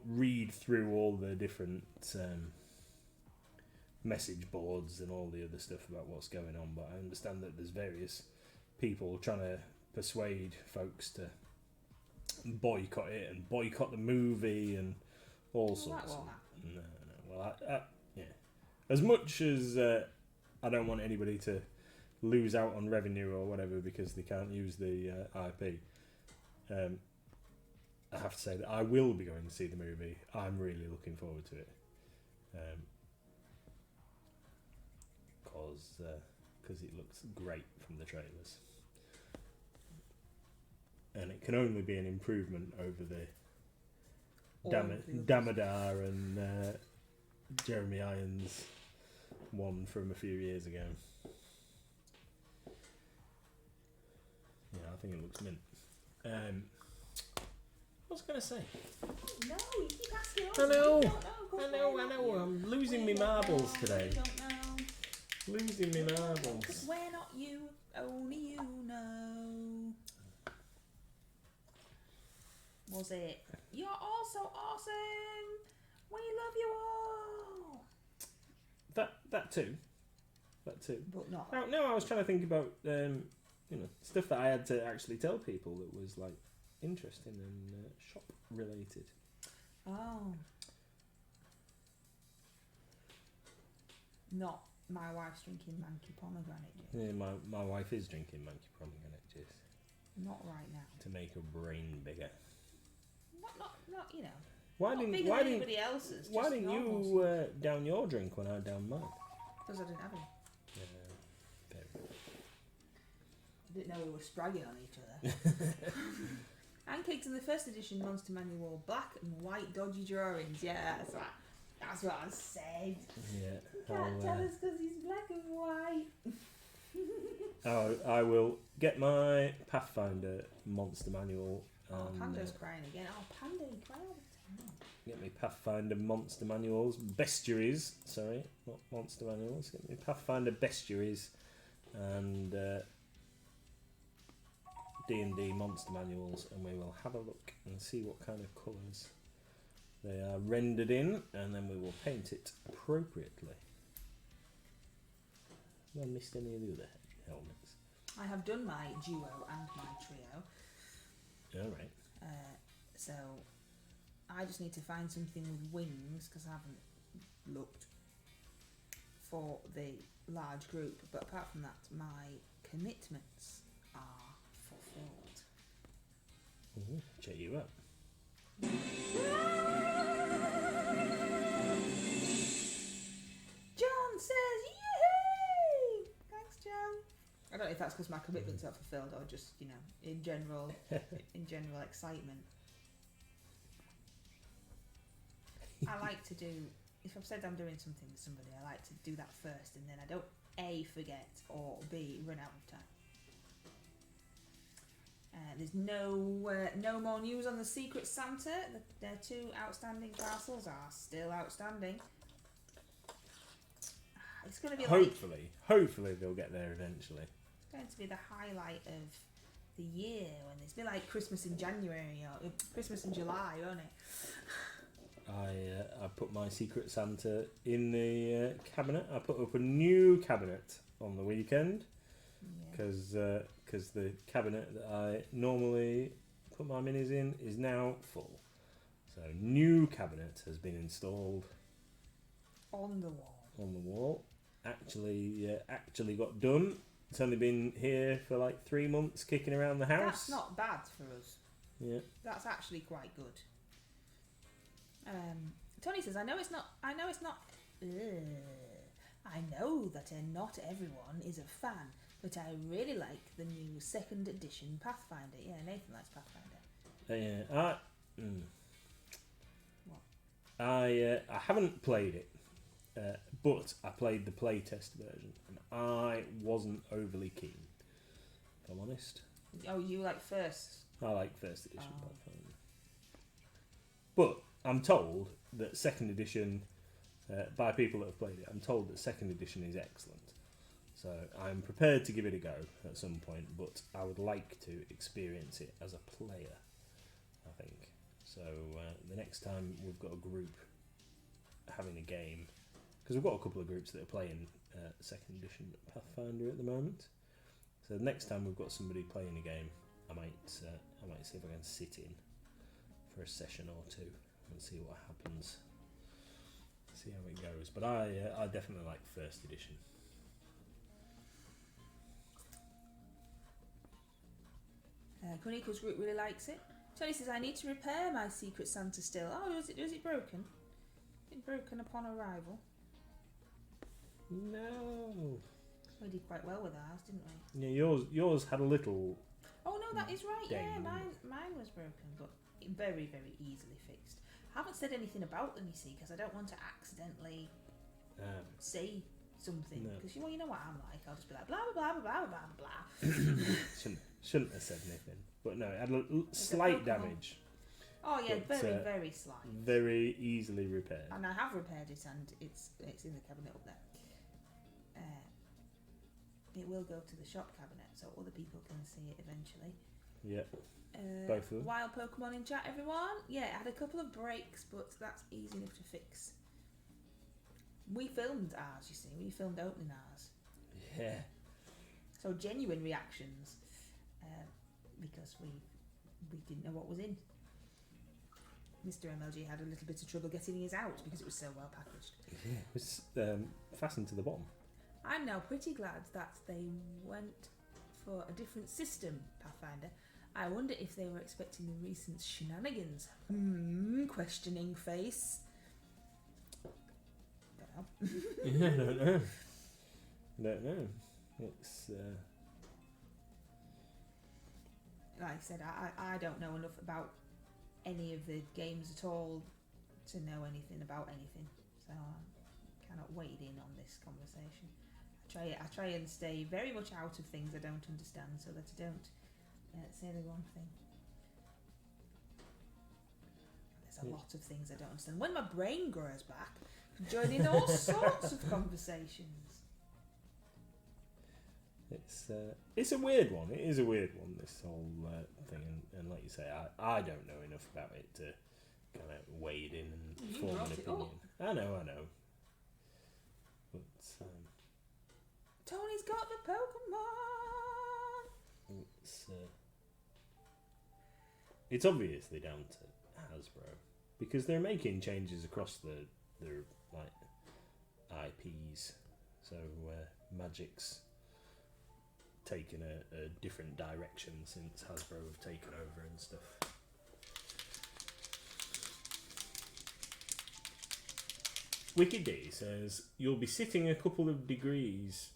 read through all the different message boards and all the other stuff about what's going on. But I understand that there's various people trying to persuade folks to boycott it and boycott the movie and all sorts. That won't happen. No. Well, yeah. As much as I don't want anybody to lose out on revenue or whatever because they can't use the IP, I have to say that I will be going to see the movie. I'm really looking forward to it. Because it looks great from the trailers. And it can only be an improvement over the Damodar and Jeremy Irons one from a few years ago. Yeah, I think it looks mint. What was I going to say? No, you keep asking us. I know. I know. I'm losing my marbles today. Don't know. Losing my marbles. We're not you, only you know. Was it? You're all so awesome. We love you all. That too. But not. No, I was trying to think about stuff that I had to actually tell people that was like interesting and shop related. Oh. Not my wife's drinking manky pomegranate juice. Yeah, my wife is drinking manky pomegranate juice. Not right now. To make her brain bigger. Not you know. Why not didn't bigger than anybody else's? Why just didn't normal you down your drink when I down mine? Because I didn't have any. Fair enough. I didn't know we were spragging on each other. Pancakes in the first edition Monster Manual, black and white dodgy drawings. Yeah, that's what I said. Yeah. You can't tell us because he's black and white. I will get my Pathfinder Monster Manual. Panda's crying again. Oh, Panda, you cry all the time. Get me Pathfinder Monster Manuals. Bestiaries. Sorry, not Monster Manuals. Get me Pathfinder Bestiaries. And D&D Monster Manuals. And we will have a look and see what kind of colours they are rendered in. And then we will paint it appropriately. Have I missed any of the other helmets? I have done my duo and my trio. Alright. So I just need to find something with wings because I haven't looked for the large group. But apart from that, my commitments are fulfilled. Check you up. John says, yay! Thanks, John. I don't know if that's because my commitments are fulfilled or just, in general excitement. I like to do, if I've said I'm doing something with somebody, I like to do that first and then I don't A, forget or B, run out of time. there's no more news on the Secret Santa. Their 2 outstanding parcels are still outstanding. It's going to be hopefully they'll get there eventually. It's going to be the highlight of the year when it's been like Christmas in January or Christmas in July, won't it? I put my Secret Santa in the cabinet. I put up a new cabinet on the weekend because the cabinet that I normally put my minis in is now full. So new cabinet has been installed on the wall. On the wall. Actually got done. It's only been here for like 3 months, kicking around the house. That's not bad for us. Yeah. That's actually quite good. Tony says, I know that not everyone is a fan, but I really like the new 2nd edition Pathfinder. Yeah, Nathan likes Pathfinder. I haven't played it, but I played the playtest version, and I wasn't overly keen, if I'm honest. Oh, you like first? I like 1st edition Pathfinder. But I'm told that 2nd edition, by people that have played it, I'm told that 2nd edition is excellent. So I'm prepared to give it a go at some point, but I would like to experience it as a player, I think. So the next time we've got a group having a game, because we've got a couple of groups that are playing 2nd edition Pathfinder at the moment. So the next time we've got somebody playing a game, I might see if I can sit in for a session or 2 and see what happens. See how it goes. But I definitely like 1st edition. Kuniko's group really likes it. Tony says, I need to repair my Secret Santa still. Oh, was it broken? It broken upon arrival? No. We did quite well with ours, didn't we? Yeah, yours had a little... Oh no, that is right. Dang. Yeah, mine was broken, but very, very easily fixed. I haven't said anything about them, you see, because I don't want to accidentally say something. Because you know what I'm like. I'll just be like blah blah blah blah blah blah. Shouldn't have said anything, but no, it had a slight damage. Oh yeah, but, very slight. Very easily repaired. And I have repaired it, and it's in the cabinet up there. It will go to the shop cabinet, so other people can see it eventually. Yeah. Both of them. Wild Pokemon in chat, everyone. Yeah, it had a couple of breaks, but that's easy enough to fix. We filmed ours, you see. We filmed opening ours. Yeah. So genuine reactions, because we didn't know what was in. Mr MLG had a little bit of trouble getting his out because it was so well packaged. Yeah, it was fastened to the bottom. I'm now pretty glad that they went for a different system, Pathfinder. I wonder if they were expecting the recent shenanigans. Questioning face. Yeah, I don't know. It's... Like I said, I don't know enough about any of the games at all to know anything about anything. So I cannot wade in on this conversation. I try and stay very much out of things I don't understand so that I don't say the wrong thing. There's a lot of things I don't understand. When my brain grows back, I can join in all sorts of conversations. It's a weird one. It is a weird one, this whole thing. And like you say, I don't know enough about it to kind of wade in and form an opinion. I know. But... Tony's got the Pokemon! It's obviously down to Hasbro because they're making changes across their like IPs. So Magic's taken a different direction since Hasbro have taken over and stuff. Wicked D says you'll be sitting a couple of degrees.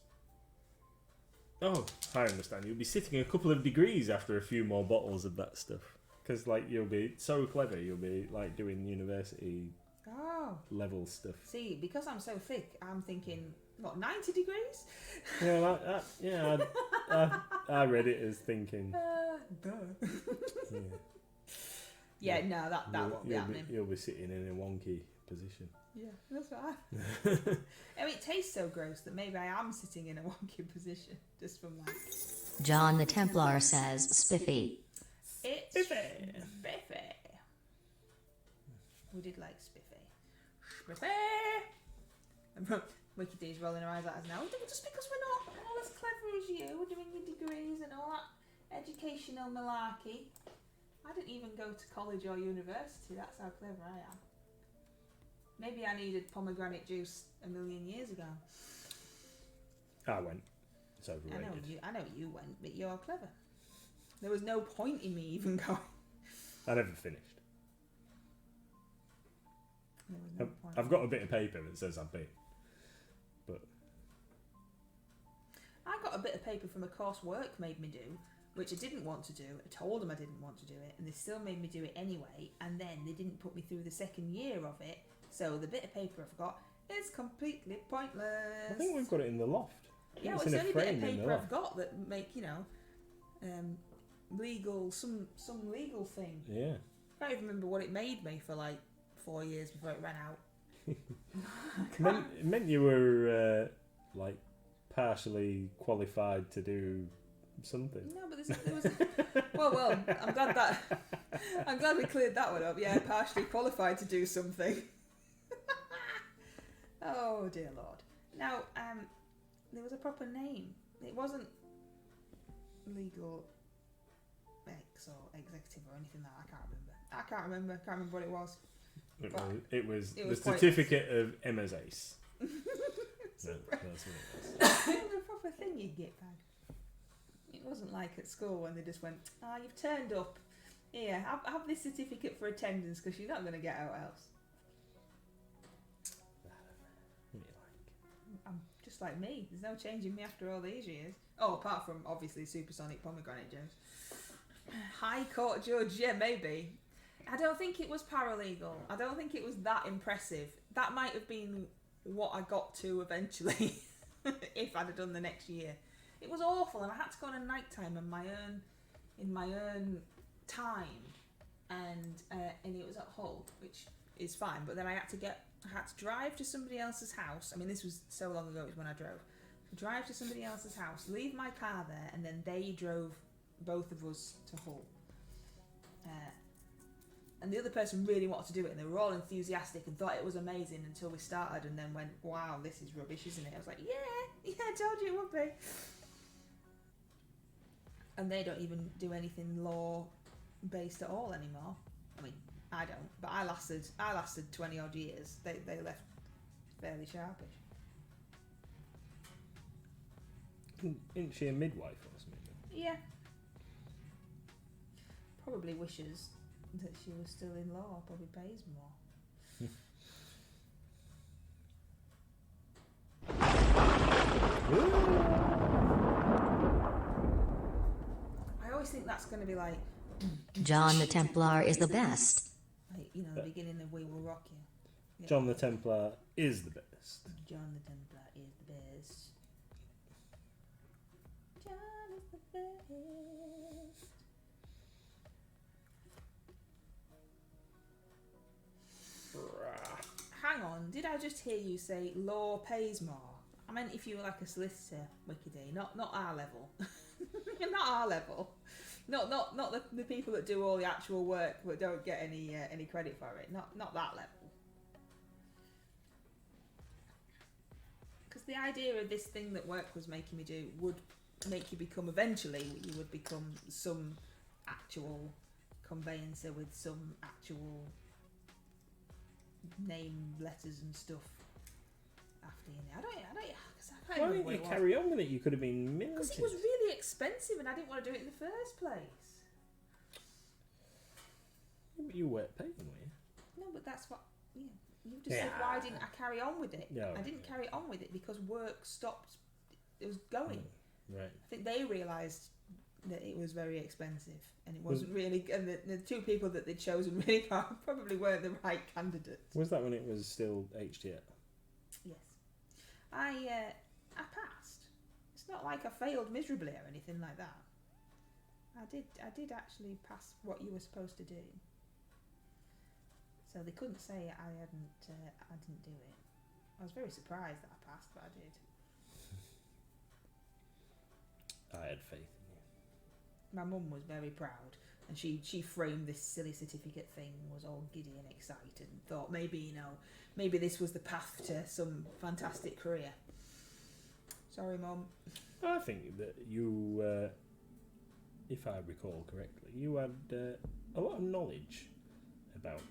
Oh, I understand. You'll be sitting a couple of degrees after a few more bottles of that stuff. Because, like, you'll be so clever, you'll be, like, doing university level stuff. See, because I'm so thick, I'm thinking what, 90 degrees? I read it as thinking. Yeah, no, that won't be happening. You'll be sitting in a wonky position. Yeah, that's what I mean, it tastes so gross that maybe I am sitting in a wonky position just from that. John the Templar says spiffy. It's spiffy. We did like spiffy. And Wiki D's rolling her eyes at us now. Just because we're not all as clever as you, we're doing your degrees and all that educational malarkey. I didn't even go to college or university, that's how clever I am. Maybe I needed pomegranate juice a million years ago. I went. It's overrated. I know you went, but you're clever. There was no point in me even going. I never finished. I've got a bit of paper that says I've been. But I got a bit of paper from a course work made me do, which I didn't want to do. I told them I didn't want to do it, and they still made me do it anyway, and then they didn't put me through the second year of it, so the bit of paper I've got is completely pointless. I think we've got it in the loft. Yeah, it's the only bit of paper I've got that make, legal, some legal thing. Yeah. I can't even remember what it made me for like 4 years before it ran out. It meant you were partially qualified to do something. No, but there was well, I'm glad we cleared that one up. Yeah, partially qualified to do something. Oh dear Lord. Now, there was a proper name. It wasn't legal X or executive or anything like that. I can't remember what it was. It was the pointless. certificate of Emma's Ace. That's what it was. It was a proper thing you'd get back. It wasn't like at school when they just went, you've turned up. Here, have this certificate for attendance because you're not going to get out else. I'm just like me. There's no changing me after all these years. Oh, apart from obviously supersonic pomegranate juice. High court judge, yeah, maybe. I don't think it was paralegal. I don't think it was that impressive. That might have been what I got to eventually if I'd have done the next year. It was awful, and I had to go on a night time in my own time, and it was at Hull, which is fine. But then I had to drive to somebody else's house. I mean, this was so long ago. It was when I drove. Drive to somebody else's house, leave my car there, and then they drove both of us to Hull. And the other person really wanted to do it, and they were all enthusiastic and thought it was amazing until we started, and then went, "Wow, this is rubbish, isn't it?" I was like, "Yeah, I told you it would be." And they don't even do anything law based at all anymore. I mean, I don't, but I lasted 20 odd years. They left fairly sharpish. Isn't she a midwife or something? Yeah. Probably wishes that she was still in law. Probably pays more. I always think that's going to be like John the Templar is the best. Like, the beginning of We Will Rock You. Yeah. John the Templar is the best. John the Templar is the best. John is the best. Hang on, did I just hear you say law pays more? I meant if you were like a solicitor, Wiki D, not our level. Not our level. Not the people that do all the actual work but don't get any credit for it. Not that level. Because the idea of this thing that work was making me do would make you become eventually, you would become some actual conveyancer with some actual name, letters and stuff after you. I don't Why didn't you carry on with it? You could have been military. Because it was really expensive and I didn't want to do it in the first place. But you weren't paying, were you? No, but that's what you just said. Why didn't I carry on with it? No, I didn't carry on with it because work stopped. It was going. Right. I think they realised that it was very expensive and it wasn't really. And the two people that they'd chosen really probably weren't the right candidates. Was that when it was still HTL? Yes. I passed. It's not like I failed miserably or anything like that. I did actually pass what you were supposed to do. So they couldn't say I didn't do it. I was very surprised that I passed, but I did. I had faith in you. My mum was very proud, and she framed this silly certificate thing, was all giddy and excited, and thought maybe this was the path to some fantastic career. Sorry, Mum. I think that you, if I recall correctly, you had a lot of knowledge about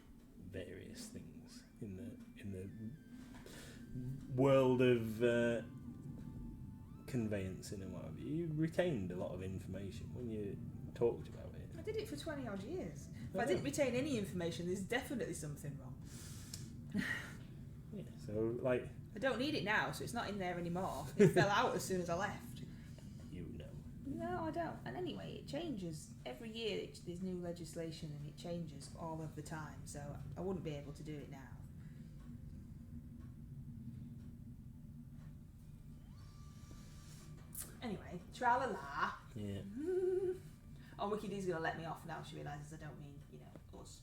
various things in the world of conveyancing and what have you. You retained a lot of information when you talked about it. I did it for 20 odd years. If I didn't retain any information, there's definitely something wrong. Yeah, so like... I don't need it now, so it's not in there anymore. It fell out as soon as I left. You know. No, I don't. And anyway, it changes. Every year there's new legislation and it changes all of the time, so I wouldn't be able to do it now. Anyway, tra-la-la. Yeah. Oh, Wiki D's going to let me off now. She realises I don't mean, us.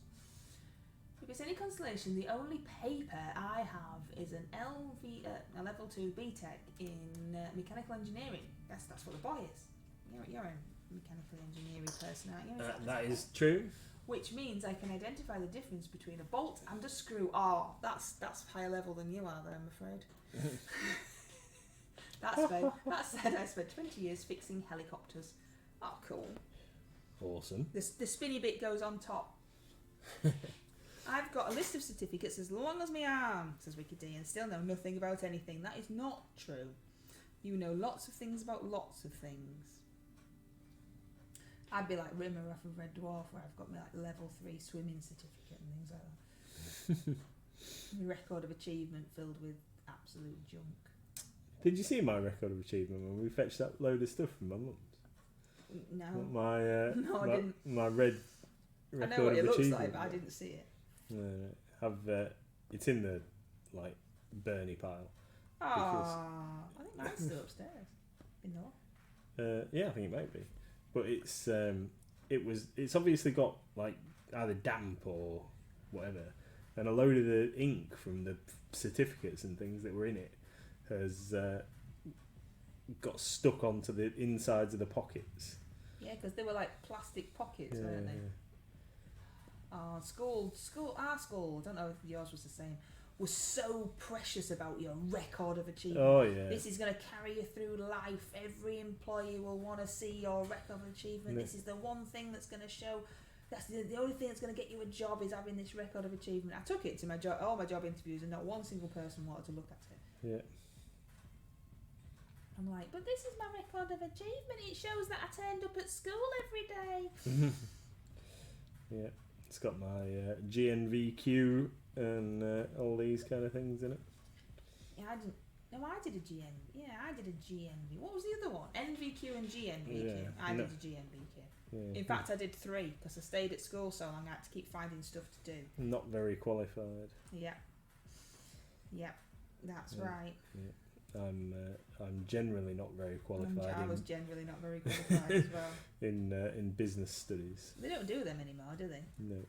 If it's any consolation, the only paper I have is an a level 2 BTEC in mechanical engineering. That's what the boy is. You're a mechanical engineering person, aren't you? That is true. Which means I can identify the difference between a bolt and a screw. Oh, that's higher level than you are, though, I'm afraid. That said, I spent 20 years fixing helicopters. Oh, cool. Awesome. The spinny bit goes on top. I've got a list of certificates as long as my arm, says Wicked D, and still know nothing about anything. That is not true. You know lots of things about lots of things. I'd be like Rimmer off of Red Dwarf, where I've got my level 3 swimming certificate and things like that. My record of achievement filled with absolute junk. Did you see my record of achievement when we fetched that load of stuff from my mum's? No. I didn't. My red record I know what it of looks achievement. like, but I didn't see it. It's in the Bernie pile. Oh, I think mine's still upstairs. In there. Yeah, I think it might be, but it's obviously got either damp or whatever, and a load of the ink from the certificates and things that were in it has got stuck onto the insides of the pockets. Yeah, because they were like plastic pockets, weren't they? Yeah. Our school, I don't know if yours was the same, was so precious about your record of achievement. Oh yeah. This is going to carry you through life. Every employee will want to see your record of achievement. This is the one thing that's going to show. That's the only thing that's going to get you a job is having this record of achievement. I took it to all my job interviews, and not one single person wanted to look at it. Yeah. I'm like, but this is my record of achievement. It shows that I turned up at school every day. Yeah. It's got my GNVQ and all these kind of things in it. Yeah, I didn't. No, I did a GN. Yeah, I did a GNV. What was the other one? NVQ and GNVQ. Yeah, I did a GNVQ. Yeah. In fact, I did 3 because I stayed at school so long. I had to keep finding stuff to do. Not very qualified. Yeah. Yeah, that's right. Yeah. I'm generally not very qualified. I was generally not very qualified as well. In business studies. They don't do them anymore, do they? No.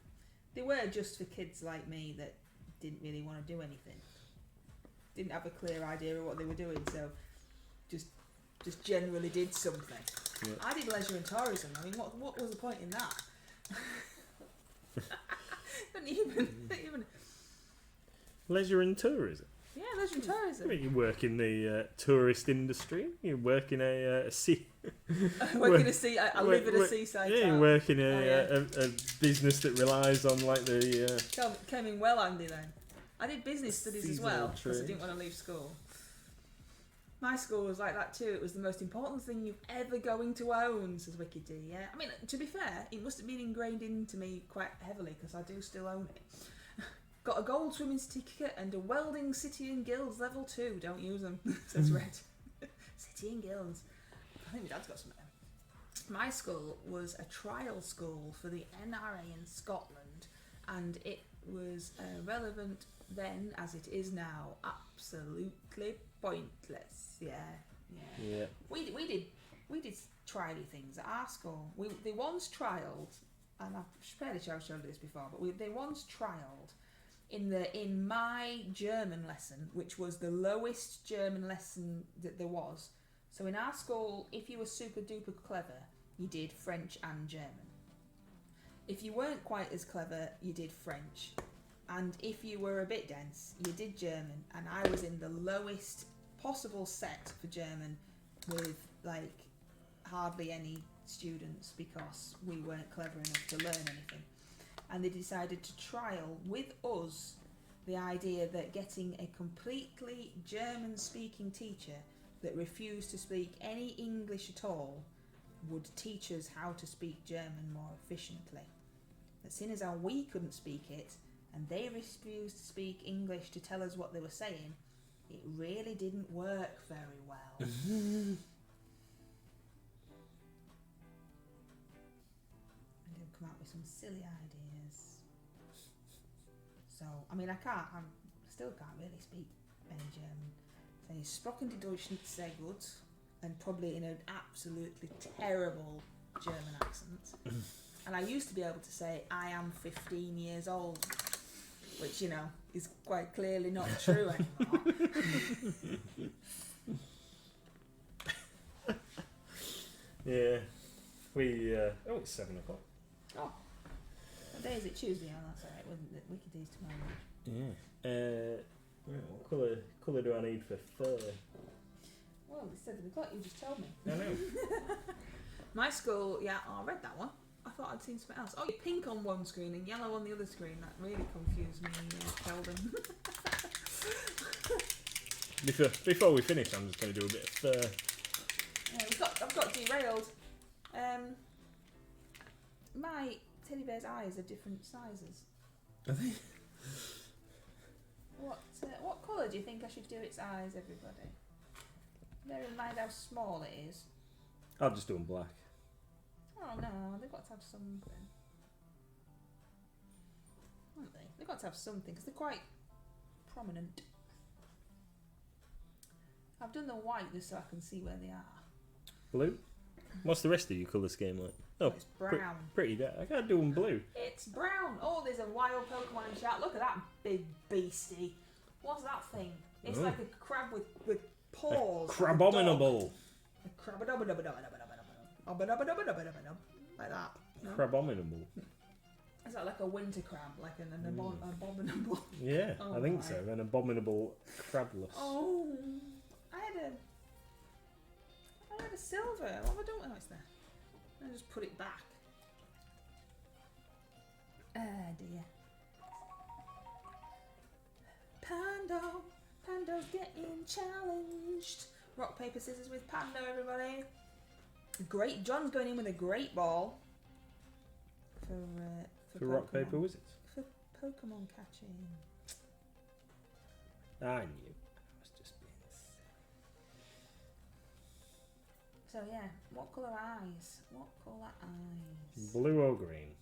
They were just for kids like me that didn't really want to do anything. Didn't have a clear idea of what they were doing, so just generally did something. Yeah. I did leisure and tourism. I mean, what was the point in that? Not even. Leisure and tourism. Yeah, leisure and tourism. I mean, you work in the tourist industry. You work in a sea. I live in a seaside Yeah, town. you work in a business that relies on the. Came in well handy then. I did business studies as well because I trade. didn't want to leave school. My school was like that too. It was the most important thing you're ever going to own, says Wicked D. Yeah, I mean, to be fair, it must have been ingrained into me quite heavily because I do still own it. Got a gold swimming certificate and a welding City and Guilds level 2. Don't use them, says Red. City and Guilds. I think my dad's got some of them. My school was a trial school for the NRA in Scotland, and it was relevant then as it is now, absolutely pointless. Yeah. We did trialy things at our school. They once trialled, and I'm fairly sure I've showed this before, but they once trialled in my German lesson, which was the lowest German lesson that there was. So in our school, if you were super duper clever, you did French and German. If you weren't quite as clever, you did French. And if you were a bit dense, you did German. And I was in the lowest possible set for German with like hardly any students because we weren't clever enough to learn anything. And they decided to trial with us the idea that getting a completely German-speaking teacher that refused to speak any English at all would teach us how to speak German more efficiently. But seeing as how we couldn't speak it, and they refused to speak English to tell us what they were saying, it really didn't work very well. And they'll come out with some silly ideas. So, I mean, I still can't really speak any German. So, sprochen die Deutsch nicht sehr gut, and probably in an absolutely terrible German accent. And I used to be able to say, I am 15 years old, which, you know, is quite clearly not true anymore. Yeah. It's 7 o'clock. Oh. What day is it? Tuesday? Oh, that's alright. Wicked Day's tomorrow. Yeah. What colour do I need for fur? Well, it's 7 o'clock, you just told me. I know. My school, I read that one. I thought I'd seen something else. Oh, pink on one screen and yellow on the other screen. That really confused me, Kelvin. Before we finish, I'm just going to do a bit of fur. Yeah, I've got derailed. My teddy bear's eyes are different sizes. Are they? What colour do you think I should do its eyes, everybody? Bear in mind how small it is. I'll just do them black. Oh no, they've got to have something. Haven't they? They've got to have something because they're quite prominent. I've done the white just so I can see where they are. Blue? What's the rest of your colour scheme like? Oh, it's brown. Pretty dark. I can't do them blue. It's brown. Oh, there's a wild Pokemon in chat. Look at that big beastie. What's that thing? It's like a crab with paws. Crabominable. A crabominable. Like that. No? Crabominable. Is that like a winter crab? Like an abominable? Yeah, I think so. An abominable crabless. Oh, I had a silver. What have I done with it? It's there. I just put it back. Ah dear. Pando's getting challenged. Rock, paper, scissors with Pando, everybody. Great. John's going in with a great ball. For rock, paper, wizards? For Pokemon catching. I knew. I was just being silly. So yeah, what colour eyes? What colour eyes? Blue or green?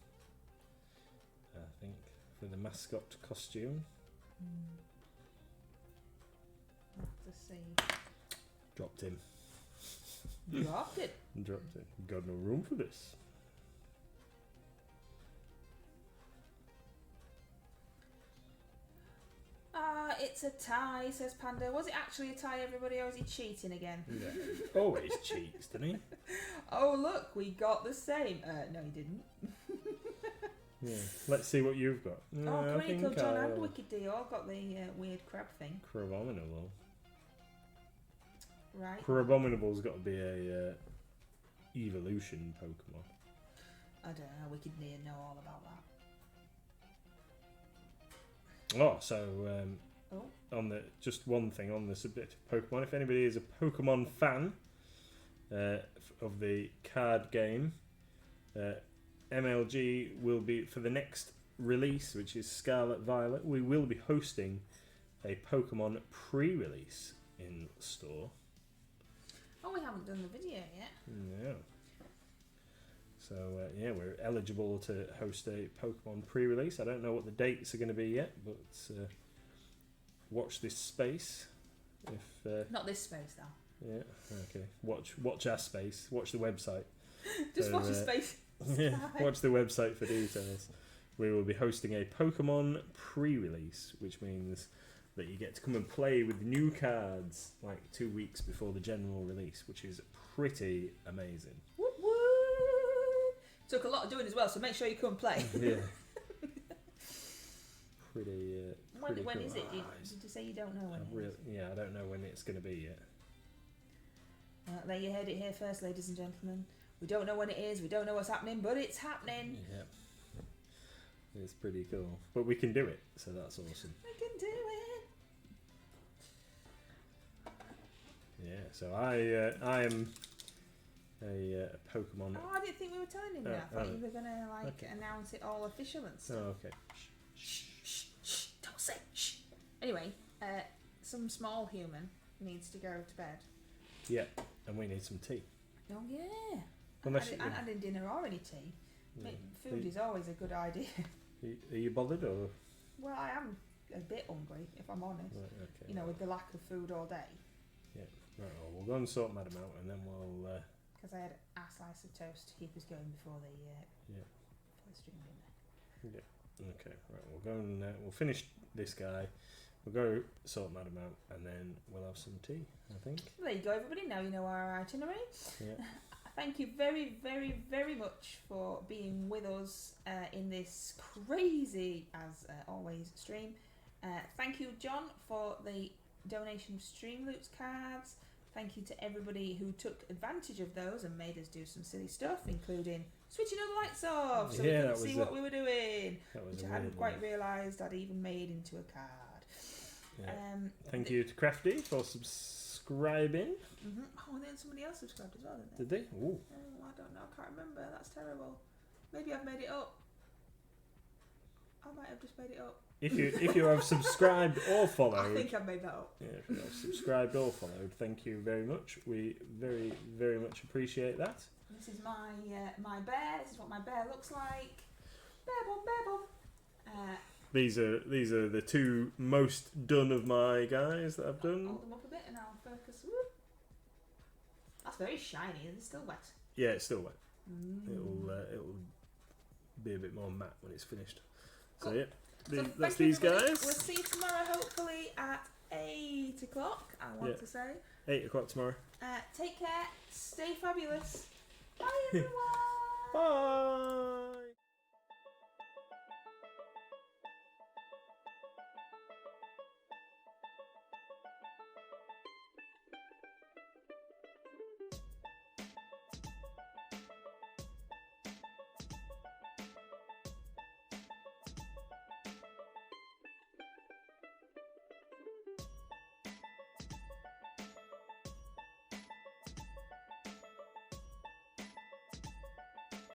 I think for the mascot costume. I'll have to see. Dropped him. Dropped it. Dropped it. Got no room for this. It's a tie, says Panda. Was it actually a tie, everybody, or was he cheating again? Yeah. Always cheats, doesn't he? Oh, look, we got the same. No, he didn't. Yeah. Let's see what you've got. Critical John and Wicked D all got the weird crab thing. Crabominable. Right. Crabominable's got to be a evolution Pokemon. I don't know. Wicked D know all about that. Oh, so on the just one thing on the subject of Pokemon, if anybody is a Pokemon fan of the card game, MLG will be, for the next release, which is Scarlet Violet, we will be hosting a Pokemon pre-release in store. Oh, we haven't done the video yet. Yeah. So, we're eligible to host a Pokemon pre-release. I don't know what the dates are going to be yet, but watch this space. If not this space though. Yeah. Okay. Watch our space. Watch the website. Just watch the space. Yeah. Watch the website for details. We will be hosting a Pokemon pre-release, which means that you get to come and play with new cards like 2 weeks before the general release, which is pretty amazing. Whoop, whoop. Took a lot of doing as well, so make sure you come and play. Yeah. Pretty. When cool. is it? Did you say you don't know when it is? Yeah, I don't know when it's going to be yet. There you heard it here first, ladies and gentlemen. We don't know when it is, we don't know what's happening, but it's happening. Yeah. It's pretty cool. But we can do it, so that's awesome. We can do it. Yeah, so I am a Pokemon... Oh, I didn't think we were telling him that. I thought you were going to announce it all official and stuff. Oh, okay. Shh, shh, shh, don't say shh. Anyway, some small human needs to go to bed. Yeah, and we need some tea. Oh, yeah. Unless I didn't dinner or any tea. Yeah. Food is always a good idea. Are you bothered or...? Well, I am a bit hungry, if I'm honest. Right, okay. You know, with the lack of food all day. Yeah, right, well, we'll go and sort Madam out and then we'll... Because I had a slice of toast to keep us going before the stream dinner. Yeah, okay, right, we'll go and we'll finish this guy. We'll go sort Madam out and then we'll have some tea, I think. There you go, everybody. Now you know our itinerary. Yeah. Thank you very, very, very much for being with us in this crazy, as always, stream. Thank you, John, for the donation of Streamloots cards. Thank you to everybody who took advantage of those and made us do some silly stuff, including switching all the lights off so we couldn't see what we were doing, which I hadn't quite realised I'd even made into a card. Yeah. Thank you to Crafty for subscribing. Oh, and then somebody else subscribed as well, didn't they? Did they? Ooh. Oh, I don't know. I can't remember. That's terrible. Maybe I've made it up. I might have just made it up. If you have subscribed or followed, I think I've made that up. Yeah, if you have subscribed or followed, thank you very much. We very, very much appreciate that. This is my bear. This is what my bear looks like. Bear bum. These are the two most done of my guys that I've done. Hold them up a bit and I'll focus. Whoop. That's very shiny. Is it still wet? Yeah, it's still wet. It'll be a bit more matte when it's finished. Cool. So yeah. So that's these guys. We'll see you tomorrow, hopefully at 8 o'clock. I want to say 8 o'clock tomorrow. Take care. Stay fabulous. Bye everyone. Bye.